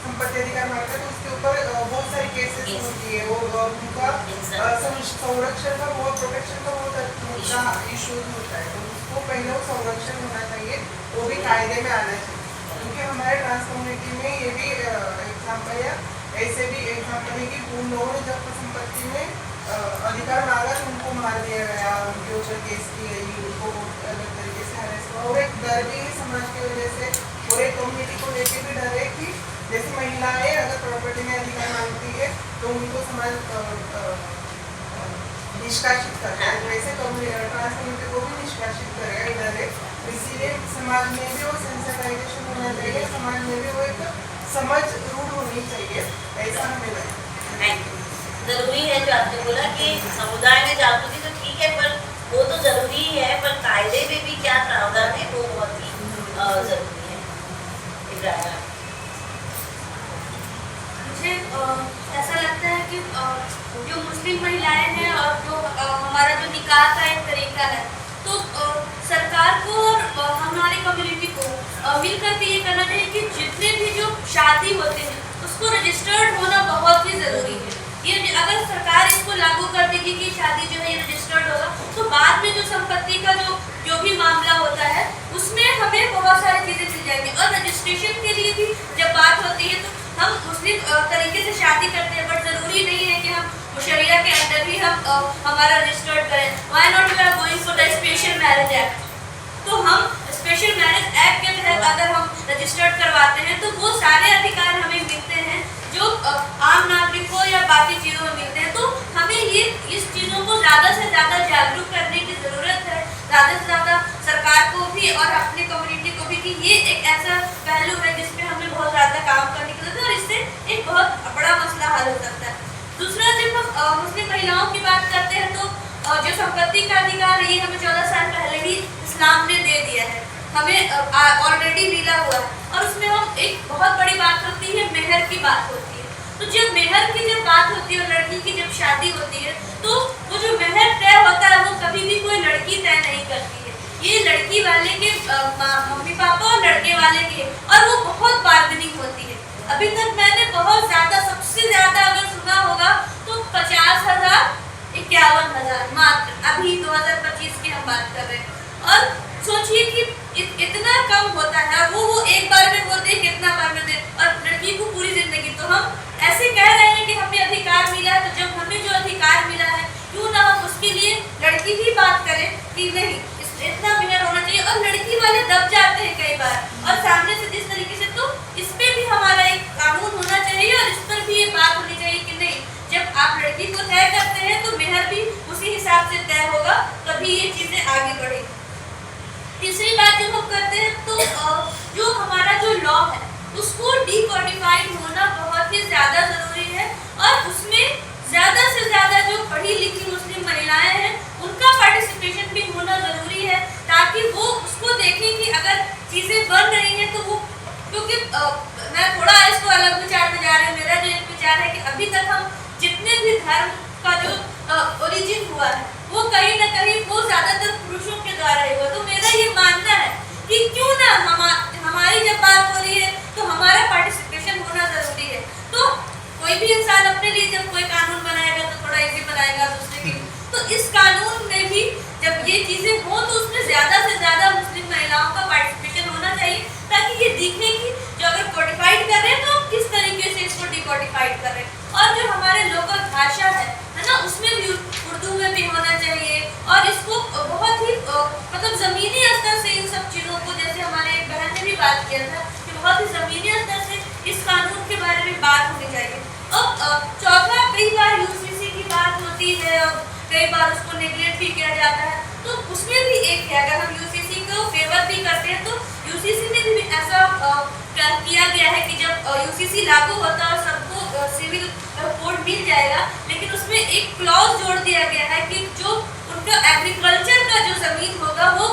संपत्ति अधिकार मांगता है तो उसके ऊपर बहुत सारी केसेस होती है. वो उनका संरक्षण का बहुत प्रोटेक्शन का बहुत मुद्दा इशू होता है, तो उसको पहले वो संरक्षण होना चाहिए, वो भी कायदे में आना चाहिए. क्योंकि हमारे ट्रांस कम्युनिटी में ये भी एग्जाम्पल है, ऐसे भी एग्जाम्पल है कि उन लोगों ने जब संपत्ति में अधिकार मांगा तो उनको मार दिया गया, उनके ऊपर केस की गई, उनको अलग तरीके से हरेस हुआ. और एक डर भी है समाज की वजह से और एक कम्युनिटी को लेके भी डर है कि जैसे महिलाएं अगर प्रॉपर्टी में अधिकार मांगती है तो उनको समाज निष्कासित करता है, वैसे ट्रांस कम्युनिटी को भी निष्कासित करेगा, डर है. इसीलिए चाहिए, समाज में भी वो सेंसिटाइजेशन होना चाहिए, समाज में भी वो एक समझ रूढ़ होनी चाहिए, ऐसा हमें लगता है। जरूरी है जो आपने बोला कि समुदाय में जागृति तो ठीक है, पर वो तो जरूरी ही है, पर कायदे में भी क्या प्रावधान है वो बहुत ही जरूरी है। इब्राहिम, मुझे ऐसा लगता है कि जो मुस्लिम महिलाएं हैं और जो हमारा जो निकाह का एक तरीका है, तो सरकार को और हमारी कम्युनिटी को मिल करके ये करना चाहिए कि जितने भी जो शादी होते हैं उसको रजिस्टर्ड होना बहुत ही ज़रूरी है। ये अगर सरकार इसको लागू कर देगी कि शादी जो है ये रजिस्टर्ड होगा, तो बाद में जो संपत्ति का जो भी मामला होता है उसमें हमें बहुत सारी चीज़ें मिल जाएंगी। और रजिस्ट्रेशन के लिए भी जब बात होती है तो हम मुस्लिम तरीके से शादी करते हैं, बट ज़रूरी नहीं है कि हम शरिया के अंदर ही हम हमारा रजिस्टर्ड करें। Why not we are going for the special marriage act. तो हम स्पेशल मैरिज एक्ट के तहत अगर हम रजिस्टर्ड करवाते हैं तो वो सारे अधिकार हमें मिलते हैं जो आम नागरिकों या बाकी चीज़ों में मिलते हैं। तो हमें ये इस चीज़ों को ज़्यादा से ज़्यादा जागरूक करने की ज़रूरत है, ज़्यादा से ज़्यादा सरकार को भी और अपने कम्युनिटी को भी, कि ये एक ऐसा पहलू है जिस पे हमें बहुत ज़्यादा काम करने की ज़रूरत है और इससे एक बहुत बड़ा मसला हल हो सकता है। दूसरा, जब हम मुस्लिम महिलाओं की बात करते हैं तो जो संपत्ति का अधिकार है ये हमें 14 साल पहले ही इस्लाम ने दे दिया है, हमें ऑलरेडी मिला हुआ है। और उसमें हम एक बहुत बड़ी बात होती है, मेहर की बात होती है। तो जब मेहर की जब बात होती है और लड़की की जब शादी होती है तो वो जो मेहर तय होता है वो कभी भी कोई लड़की तय नहीं करती है, ये लड़की वाले के मम्मी पापा और लड़के वाले के, और वो बहुत बार्गेनिंग होती है। अभी तक मैंने बहुत ज़्यादा, सबसे ज़्यादा अगर सुना होगा तो 50,000 51,000 मात्र, अभी 2025 की हम बात कर रहे हैं। और सोचिए कि इतना कम होता है और वो एक बार में बोलते हैं कितना बार में दे, और लड़की को पूरी जिंदगी। तो हम ऐसे कह रहे हैं कि हमें अधिकार मिला है, तो जब हमें जो अधिकार मिला है क्यों ना हम उसके लिए लड़की ही बात करें कि नहीं इतना मेहर होना चाहिए। और लड़की वाले दब जाते हैं कई बार, और सामने से जिस तरीके से, तो इस पे भी हमारा एक कानून होना चाहिए और इस पर भी ये बात होनी चाहिए कि नहीं, जब आप लड़की को तय करते हैं तो मेहर भी उसी हिसाब से तय होगा, तभी ये चीज़ें आगे बढ़ेगी। तीसरी बात जब हम करते हैं तो जो हमारा जो लॉ है उसको डीकोडिफाइड होना बहुत ही ज़्यादा ज़रूरी है, और उसमें ज़्यादा से ज़्यादा जो पढ़ी लिखी मुस्लिम महिलाएं हैं उनका पार्टिसिपेशन भी होना ज़रूरी है, ताकि वो उसको देखें कि अगर चीज़ें बन रही हैं तो वो, क्योंकि मैं थोड़ा इसको अलग विचार में जा रही हूँ। मेरा जो एक विचार है कि अभी तक हम जितने भी धर्म का जो ओरिजिन हुआ है वो कहीं ना कहीं वो ज़्यादातर पुरुषों के द्वारा ही हुआ। तो मेरा ये मानना है कि क्यों ना हमारी जब बात हो रही है तो हमारा पार्टिसिपेशन होना ज़रूरी है। तो कोई भी इंसान अपने लिए जब कोई कानून बनाएगा तो थोड़ा इजी बनाएगा दूसरे के लिए, तो इस कानून में भी जब ये चीज़ें हों तो उसमें ज़्यादा से ज़्यादा मुस्लिम महिलाओं का पार्टिसिपेशन होना चाहिए, ताकि ये दिखे कि जो अगर कोडिफाइड कर रहे हैं तो हम किस तरीके से इसको डिकोडिफाइड कर रहे हैं। और जो हमारे लोकल भाषा है ना, उसमें भी उर्दू में भी होना चाहिए, और इसको बहुत ही मतलब ज़मीनी स्तर से इन सब चीज़ों को, जैसे हमारे एक बहन ने भी बात किया था कि बहुत ही ज़मीनी स्तर से इस कानून के बारे में बात होनी चाहिए। अब चौथा, कई बार यूसीसी की बात होती है और कई बार उसको नेगलेक्ट भी किया जाता है, तो उसमें भी एक है, अगर हम यूसीसी को फेवर भी करते हैं तो यूसीसी में भी ऐसा किया गया है कि जब यूसीसी लागू होता है और सबको सिविल कोड मिल जाएगा, लेकिन उसमें एक क्लॉज जोड़ दिया गया है कि जो उनका एग्रीकल्चर का जो ज़मीन होगा वो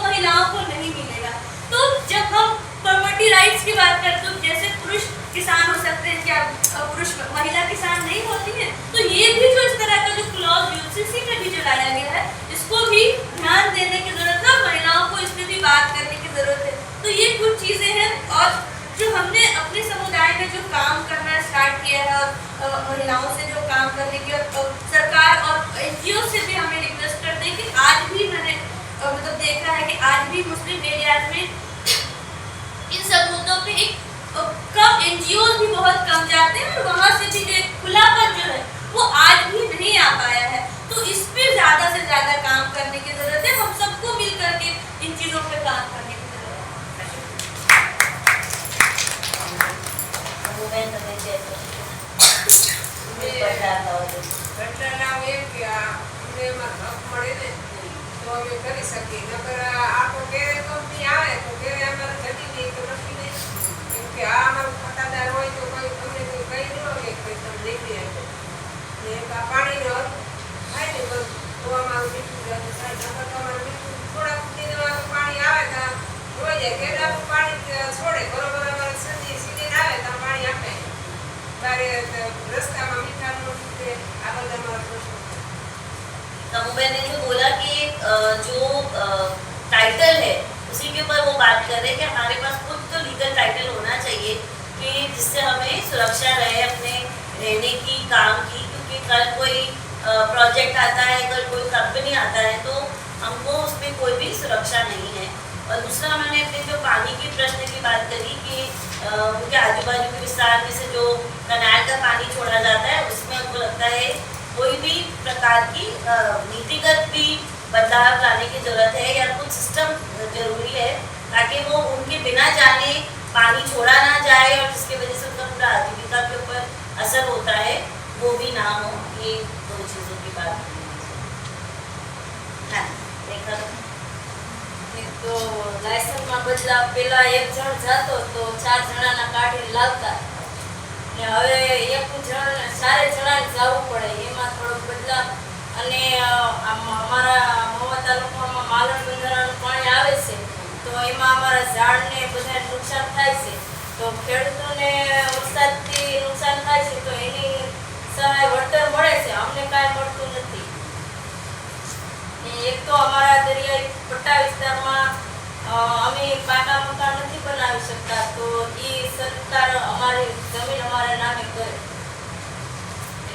महिलाओं को नहीं मिलेगा। तो जब हम प्रॉपर्टी राइट्स की बात करते हैं, जैसे पुरुष किसान हो सकते हैं, क्या पुरुष महिला किसान नहीं होती है? तो ये भी जो इस तरह का जो क्लॉज यूसीसी में भी जो लाया गया है, इसको भी ध्यान देने की ज़रूरत है, महिलाओं को इसमें भी बात करने की ज़रूरत है। तो ये कुछ चीज़ें हैं, और जो हमने अपने समुदाय में जो काम करना स्टार्ट किया है और महिलाओं से जो काम करने की, और सरकार और एनजीओ से भी हमें रिक्वेस्ट करते हैं कि आज भी मैंने मतलब देखा है कि आज भी मुस्लिम एरियाज में इन सब मुद्दों पे एक कम एनजीओ भी बहुत कम जाते हैं, और वहाँ से भी जो एक खुलापन जो है वो आज भी नहीं आ पाया है। तो इस पे ज़्यादा से ज़्यादा काम करने की ज़रूरत है, हम सबको मिल करके इन चीज़ों पे काम करने की ઘટનાના એમ કે અમને એમાં હક મળે ને તો અમે કરી શકીએ, નકર આ તો કે કંપની આવે अमूबा ने जो बोला कि जो टाइटल है उसी के ऊपर वो बात कर रहे हैं कि हमारे पास खुद तो लीगल टाइटल होना चाहिए कि जिससे हमें सुरक्षा रहे अपने रहने की, काम की, क्योंकि कल कोई प्रोजेक्ट आता है, कल कोई कंपनी आता है तो हमको उसमें कोई भी सुरक्षा नहीं है। और दूसरा उन्होंने अपने जो पानी की प्रश्न की बात करी कि उनके आजू बाजू के विस्तार में से जो कनाल का पानी छोड़ा जाता है उसमें उनको लगता है कोई भी प्रकार की नीतिगत भी बदलाव लाने की जरूरत है या कुछ सिस्टम जरूरी है ताकि वो उनके बिना जाने पानी छोड़ा ना जाए और जिसकी वजह से उनका पूरा आजीविका के ऊपर असर होता है वो भी ना हो। ये दो चीज़ों की बात हाँ देखा तो लायसन में बदला पेला एक जण जातो तो 4 જણાના કાઢી લાવતા ને હવે એક જણ 4 જણાને જવું પડે એમાં થોડો બદલાવ અને અમારા મહુવા તાલુકામાં માલણ બંધારાનું પાણી આવે છે તો એમાં અમારા ઝાડને બધાને નુકસાન થાય છે તો ખેડૂતોને વરસાદથી નુકસાન થાય છે તો એની સહાય વળતર મળે છે અમને કાંઈ મળતું નથી। એક તો અમારા દરિયાઈ પટ્ટા વિસ્તારમાં અમે પાકા મકાન નથી બનાવી શકતા તો એ સરકાર અમારી જમીન અમારા નામે કરે।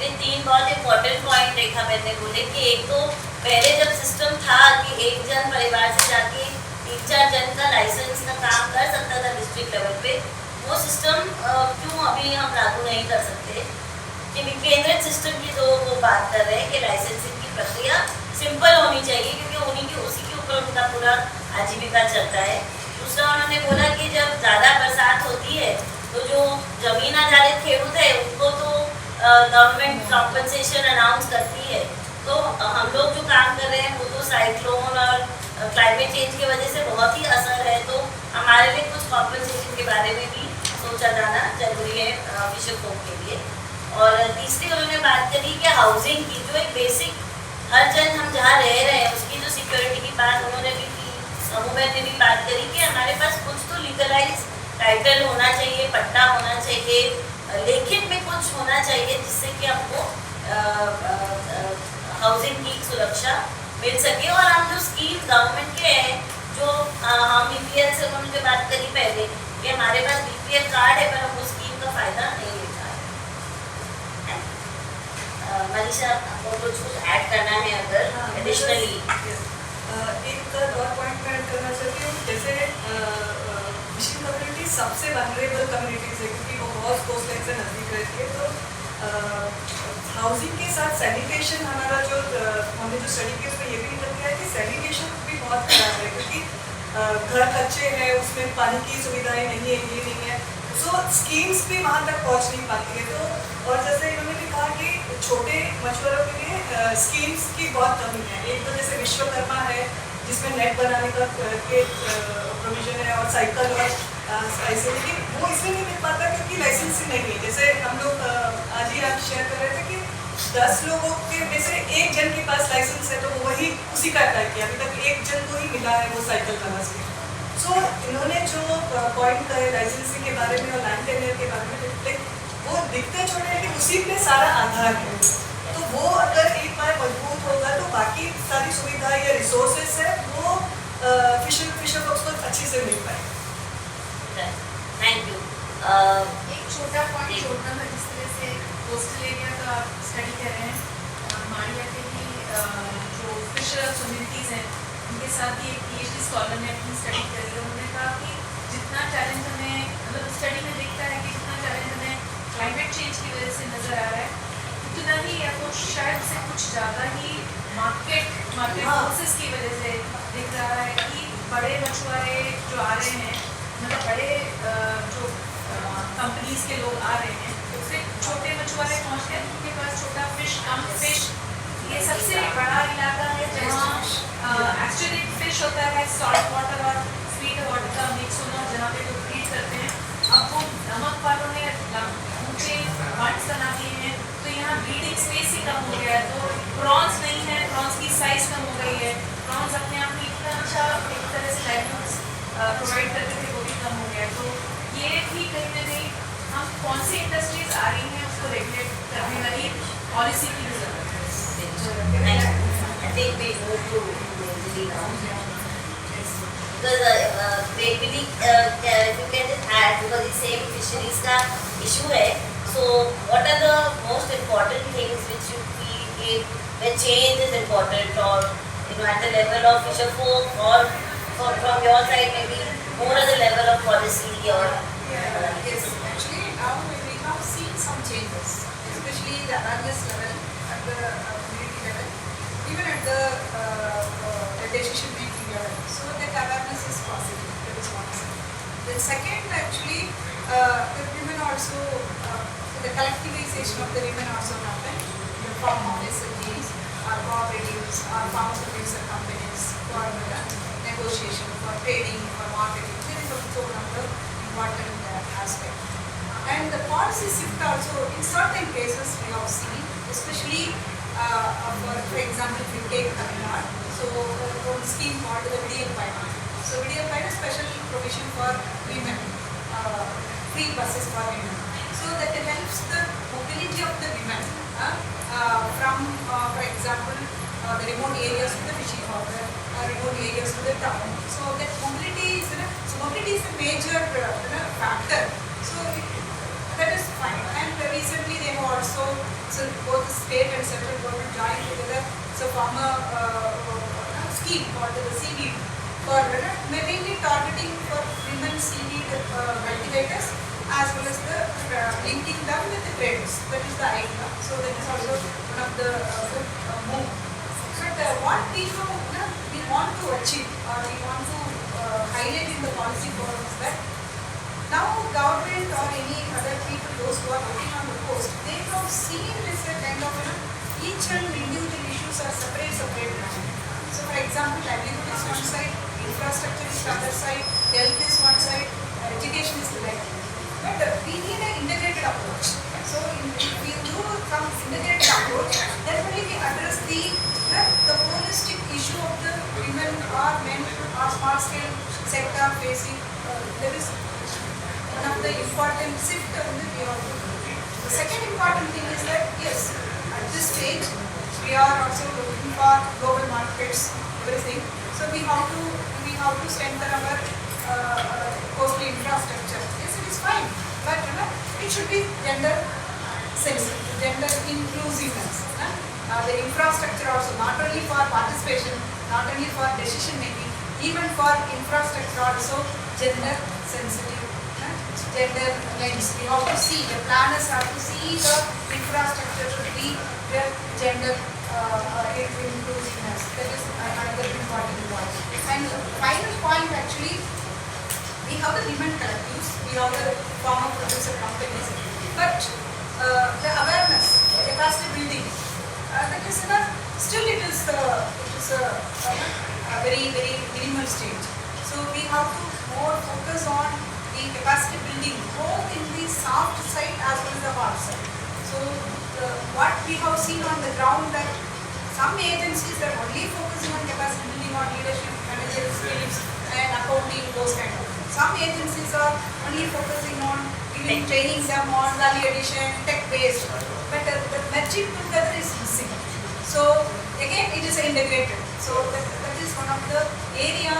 ये 3 बहुत इम्पोर्टेंट पॉइंट रेखा बहन ने बोले कि एक तो पहले जब सिस्टम था कि एक जन परिवार से जाके 3-4 जन का लाइसेंस का काम कर सकता था डिस्ट्रिक्ट लेवल पे, वो सिस्टम क्यों अभी हम लागू नहीं कर सकते कि विकेंद्रित सिस्टम की जो वो बात कर रहे हैं कि लाइसेंसिंग की प्रक्रिया सिंपल होनी चाहिए क्योंकि उन्हीं की उसी के ऊपर उनका पूरा आजीविका चलता है। दूसरा उन्होंने बोला कि जब ज़्यादा बरसात होती है तो जो जमीन आधारित खेडूत है उनको तो गवर्नमेंट कॉम्पनसेशन अनाउंस करती है तो हम लोग जो काम कर रहे हैं वो तो साइक्लोन और क्लाइमेट चेंज की वजह से बहुत ही असर है तो हमारे लिए कुछ कॉम्पनसेशन के बारे में भी सोचा जाना जरूरी है फिशर folk के लिए। और तीसरी उन्होंने बात करी कि हाउसिंग की जो एक बेसिक हर जन हम जहाँ रह रहे हैं उसकी जो सिक्योरिटी की बात उन्होंने भी की, अमूबा ने भी बात करी कि हमारे पास कुछ तो लीगलाइज टाइटल होना चाहिए, पट्टा होना चाहिए, लेखित में कुछ होना चाहिए जिससे कि हमको हाउसिंग की सुरक्षा मिल सके। और हम जो स्कीम गवर्नमेंट के हैं जो हम बीपीएल से उन्होंने जो बात करी पहले कि हमारे पास बीपीएल कार्ड है पर हम उस स्कीम का फायदा नहीं ले पा रहे। मनीषा आपको कुछ ऐड करना है अगर एडिशनली? एक और पॉइंट मैं ऐड करना चाहती हूँ, जैसे फिशिंग कम्युनिटी सबसे वनरेबल कम्युनिटीज है क्योंकि वो बहुत कोस्ट लाइन से नजदीक रहती है तो हाउसिंग के साथ सैनिटेशन हमारा जो हमने जो स्टडी की उसमें ये भी निकल गया है कि सैनिटेशन भी बहुत खराब है क्योंकि घर कच्चे हैं उसमें पानी की सुविधाएं नहीं है, ये नहीं है, सो स्कीम्स भी वहाँ तक पहुँच नहीं पाती है। तो और जैसे इन्होंने भी कहा कि छोटे मछुआरों के लिए स्कीम्स की बहुत कमी है। एक तो जैसे विश्वकर्मा है जिसमें नेट बनाने का के प्रोविजन है और साइकिल और ऐसे, लेकिन वो इसलिए नहीं मिल पाता क्योंकि लाइसेंसिंग नहीं है। जैसे हम लोग आज ही आप शेयर कर रहे थे कि 10 लोगों के में से एक जन के पास लाइसेंस है तो वो वही उसी का अप्लाई किया, अभी तक एक जन को ही मिला है वो साइकिल का मसला। सो इन्होंने जो पॉइंट कहे लाइसेंसिंग के बारे में और लैंड टेन्योर के बारे में, वो दिखते छोटे हैं कि उसी में सारा आधार है, तो वो अगर एक बार मजबूत होगा तो बाकी सारी सुविधा या रिसोर्सेस है वो फिशर फोक्स को अच्छे से मिल पाएंगे। Thank you. एक छोटा पॉइंट जोड़ना था, जिस तरह से कोस्टल एरिया का स्टडी कर रहे हैं, हमारे यहाँ के भी जो फिशर कम्युनिटीज़ हैं उनके साथ ही एक PhD स्कॉलर ने अपनी स्टडी करी है। उन्होंने कहा कि जितना चैलेंज हमें मतलब स्टडी में दिखता है कि जितना चैलेंज हमें क्लाइमेट चेंज की वजह से नज़र आ रहा है उतना ही या तो शायद से कुछ ज़्यादा ही मार्केट फोर्सेस की वजह से दिख रहा है कि बड़े मछुआरे जो आ रहे हैं, मतलब बड़े जो कंपनीज के लोग आ रहे हैं, उससे छोटे मछुआरे पहुंच गए उनके पास छोटा फिश, कम फिश, ये सबसे बड़ा इलाका है जहाँ एक्चुअली फिश होता है सॉल्ट वाटर और स्वीट वाटर का मिक्स होना, जहाँ पे लोग ब्रीड करते हैं। अब वो नमक वालों ने ऊँचे बंड्स बना दिए हैं तो यहाँ ब्रीडिंग स्पेस ही कम हो गया है, तो प्रॉन्स नहीं है, प्रॉन्स की साइज कम हो गई है, प्रॉन्स अपने आप में इतना अच्छा एक तरह से लाइवलीहुड प्रोवाइड करते थे वो भी कम हो गया है। तो ये भी कहीं ना कहीं हम कौन सी इंडस्ट्रीज आ रही हैं उसको रेगुलेट करने वाली पॉलिसी की भी जरूरत है। policy now. Because maybe you can just add, because the same fisheries का issue है. So what are the most important things which you feel where change is important, or at the level of fisher folk, or from your side maybe more at the level of policy or Yes, actually now we have seen some changes, especially the awareness level at the community level, even at the decision making level. So that awareness is positive. That is one side. Then second, actually, the women also, the collectivization of the women also happened in the form of SNGs, or cooperatives, or farmers producer companies for negotiation, for trading, for marketing. This is also one of the important aspect. And the policy shift also, in certain cases we have seen, especially for example, if you take Tamil Nadu, so one scheme called the Vidiyal Payana. So Vidiyal Payana is special provision for women, free buses for women. So that helps the mobility of the women from, for example, the remote areas to the fishing harbour, remote areas to the town. So that mobility is, mobility is a major factor. So that is fine. And recently they have also, so both the state and central government joined together. So farmer scheme called the seaweed for mainly targeting for women seaweed cultivators, as well as the linking them with the traders. That is the idea. So that is also one of the good move. But what we want to achieve, or we want to highlight in the policy forum is that now government or any other people, those who are working on the coast, they have seen this a kind of each and individual issues are separate. So for example, livelihood is one side, infrastructure is the other side, health is one side, education is the other. But we need an integrated approach. So if we do some integrated approach, then only we address the holistic issue of the women or men or small scale sector facing. There is one of the important shift in the view of the country. The second important thing is that yes, at this stage we are also looking for global markets, everything. So we have to strengthen our coastal infrastructure. Yes, it is fine, but it should be gender sensitive, gender inclusiveness. The infrastructure also, not only for participation, not only for decision making, even for infrastructure also gender sensitive, gender lens. We have to see, the planners have to see the infrastructure should be the gender inclusiveness. That is another important point. And final point actually, we have the women collectives, we have the farmer producer companies, but the awareness, the capacity building, that is still it is a very minimal stage. So we have to more focus on the capacity building both in the soft side as well as the hard side. So what we have seen on the ground, that some agencies are only focusing on capacity building on leadership, managerial skills and accounting, those kind of things. Some agencies are only focusing on even training them on value addition, tech based, but the merging together is missing. So again it is integrated. So that is one of the area,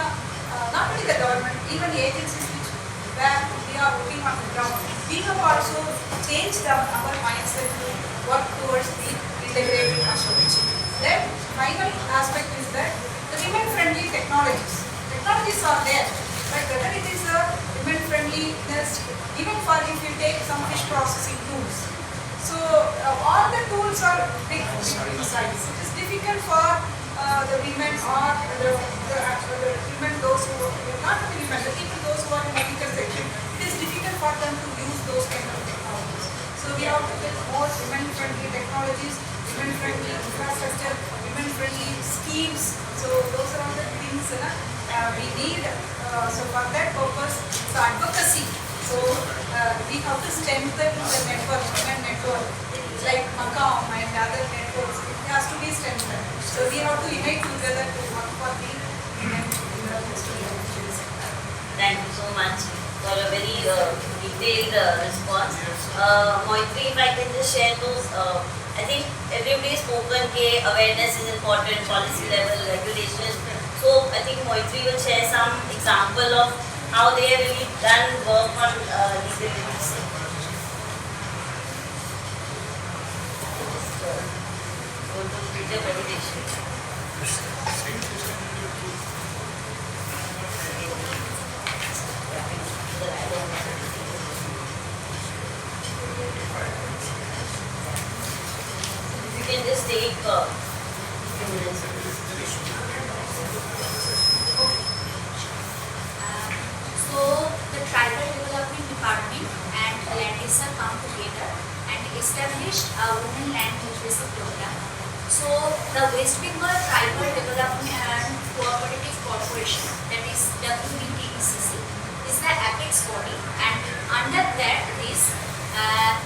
not only the government, even the agencies where we are working on the ground, we have also changed our mindset to work towards the integrated approach. Then final aspect is that the women-friendly technologies. Technologies are there, but whether it is a women-friendliness, even for if you take some fish processing tools. So all the tools are big in size. It is difficult for the women or the women, those who not the women, the people those who are in medical section. It is difficult for them to use those kind of technologies. So we have to build more women-friendly technologies, women-friendly infrastructure, women-friendly schemes. So those are all the things we need. So for that purpose, so advocacy. So we have to strengthen the network, women network, like Macau and other networks. It has to be strengthened. So we have to unite together to work for the women in the coastal regions. Thank you so much for a very detailed response. Moitri, if I can just share those, I think everybody has spoken that awareness is important, policy level, regulation. So I think Moitri will share some example of how they have really done work on legal literacy. Go to video presentation. You can just take few minutes. So the Tribal Development Department and Landisa come together and established a women land literacy program. So the West Bengal Tribal Development and Cooperative Corporation, that is WBTECC, is the apex body, and under that these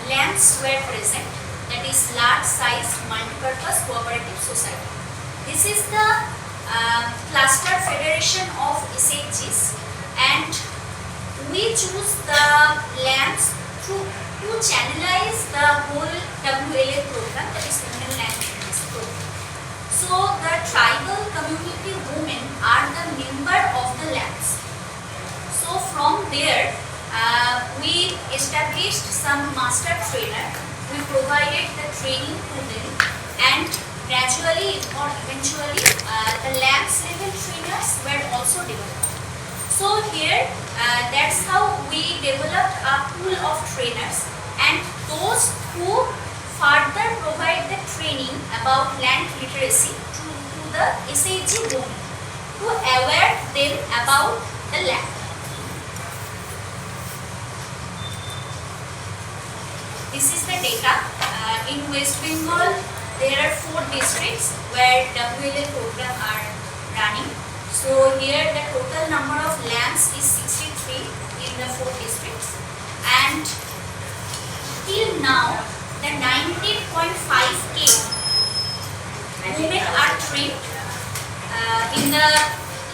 LAMS were present, that is large size multipurpose cooperative society. This is the cluster federation of SHGs, and we choose the LAMS to channelize the whole WLA program, that is Women Land Literacy program. So the tribal community women are the member of the LAMS. So from there we established some master trainer. We provided the training to them, and gradually or eventually the LAMS level trainers were also developed. So here that's how we developed a pool of trainers, and those who further provide the training about land literacy to the SHG women to aware them about the land. This is the data. In West Bengal, there are 4 districts where WLA program are running. So here the total number of LAMS is 63 in the 4 districts, and till now the 19.5K women are trained in the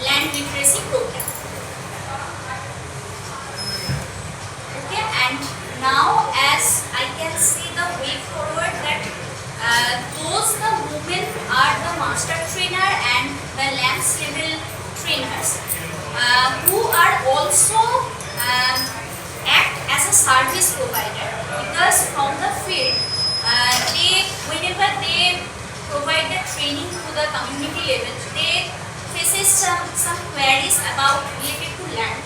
land literacy program. Okay, and now as I can see the way forward that those the women are the master trainer and the LAMS level trainers who are also act as a service provider, because from the field whenever they provide the training to the community level, they faces some queries about related to land.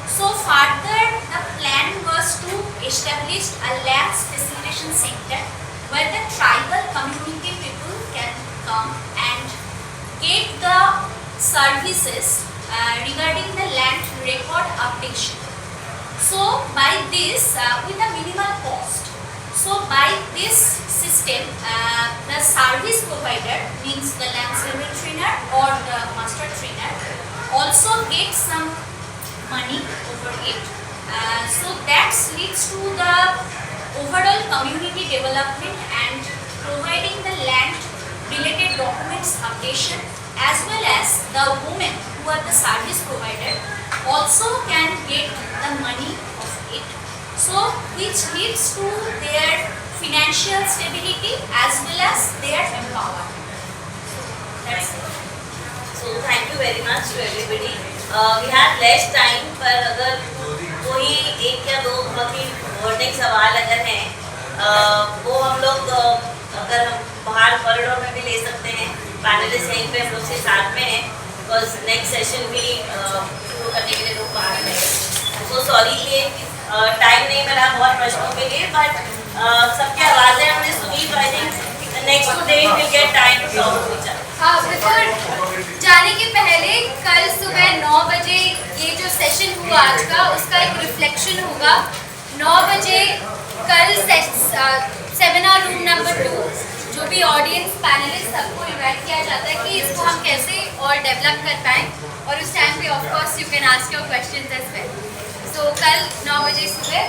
So further the plan was to establish a LAMS facilitation center where the tribal community people can come and get the services regarding the land record updation. So by this with a minimal cost. So by this system the service provider, means the LAMS level trainer or the master trainer, also gets some money over it. So that leads to the overall community development and providing the land related documents updation, as well as the women who are the service provider also can get the money of it. So which leads to their financial stability as well as their empowerment. That's it. So thank you very much to everybody. We have less time, पर अगर कोई एक या दो बहुत ही burning सवाल अगर हैं वो हम लोग अगर हम बाहर कॉरिडोर में भी ले सकते हैं, पैनलिस्ट यहीं पे हम लोग से साथ में हैं, बिकॉज नेक्स्ट सेशन भी शुरू करने के लिए लोग बाहर हैं. सो सॉरी कि टाइम नहीं मिला बहुत प्रश्नों के लिए, बट सबकी आवाज़ें हमने सुनी, तो I think next day will get time to talk to each other. Before जाने के पहले कल सुबह 9 बजे ये जो सेशन हुआ आज का, उसका एक रिफ्लेक्शन होगा 9 बजे कल सेमिनार रूम नंबर 2. जो भी ऑडियंस पैनलिस्ट सबको इन्वाइट किया जाता है कि इसको हम कैसे और डेवलप कर पाएँ, और उस टाइम पे of course you can ask your questions as well. So कल 9 बजे सुबह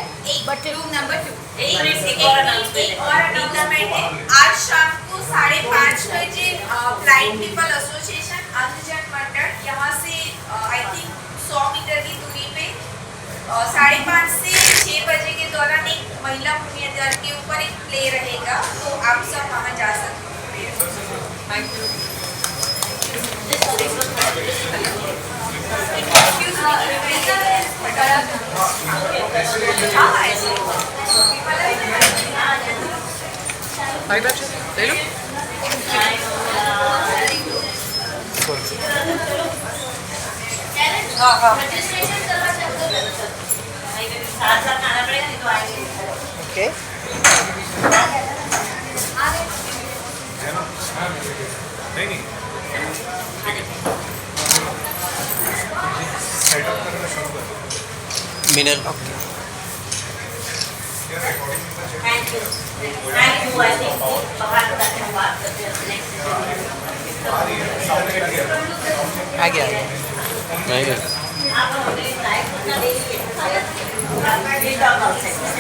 रूम नंबर 2. एक और अनाउंसमेंट है. आज शाम को 5:30 बजे ब्लाइंड पीपल एसोसिएशन अंधजन मंडल यहाँ से आई थिंक 100 मीटर की दूरी पे 5:30 से 6 बजे के दौरान एक महिला भूमिहीन के ऊपर एक प्ले रहेगा, तो आप सब वहाँ जा सकते हैं. This ले लो। हाँ हाँ साथ साथ खाना पड़ेगा नहीं तो आएंगे। Okay mineral okay thank you I think बाहर तक हम बात करते हैं नेक्स्ट आ गया आप हमें लाइक करना दे दीजिए टॉक आउट सेक्शन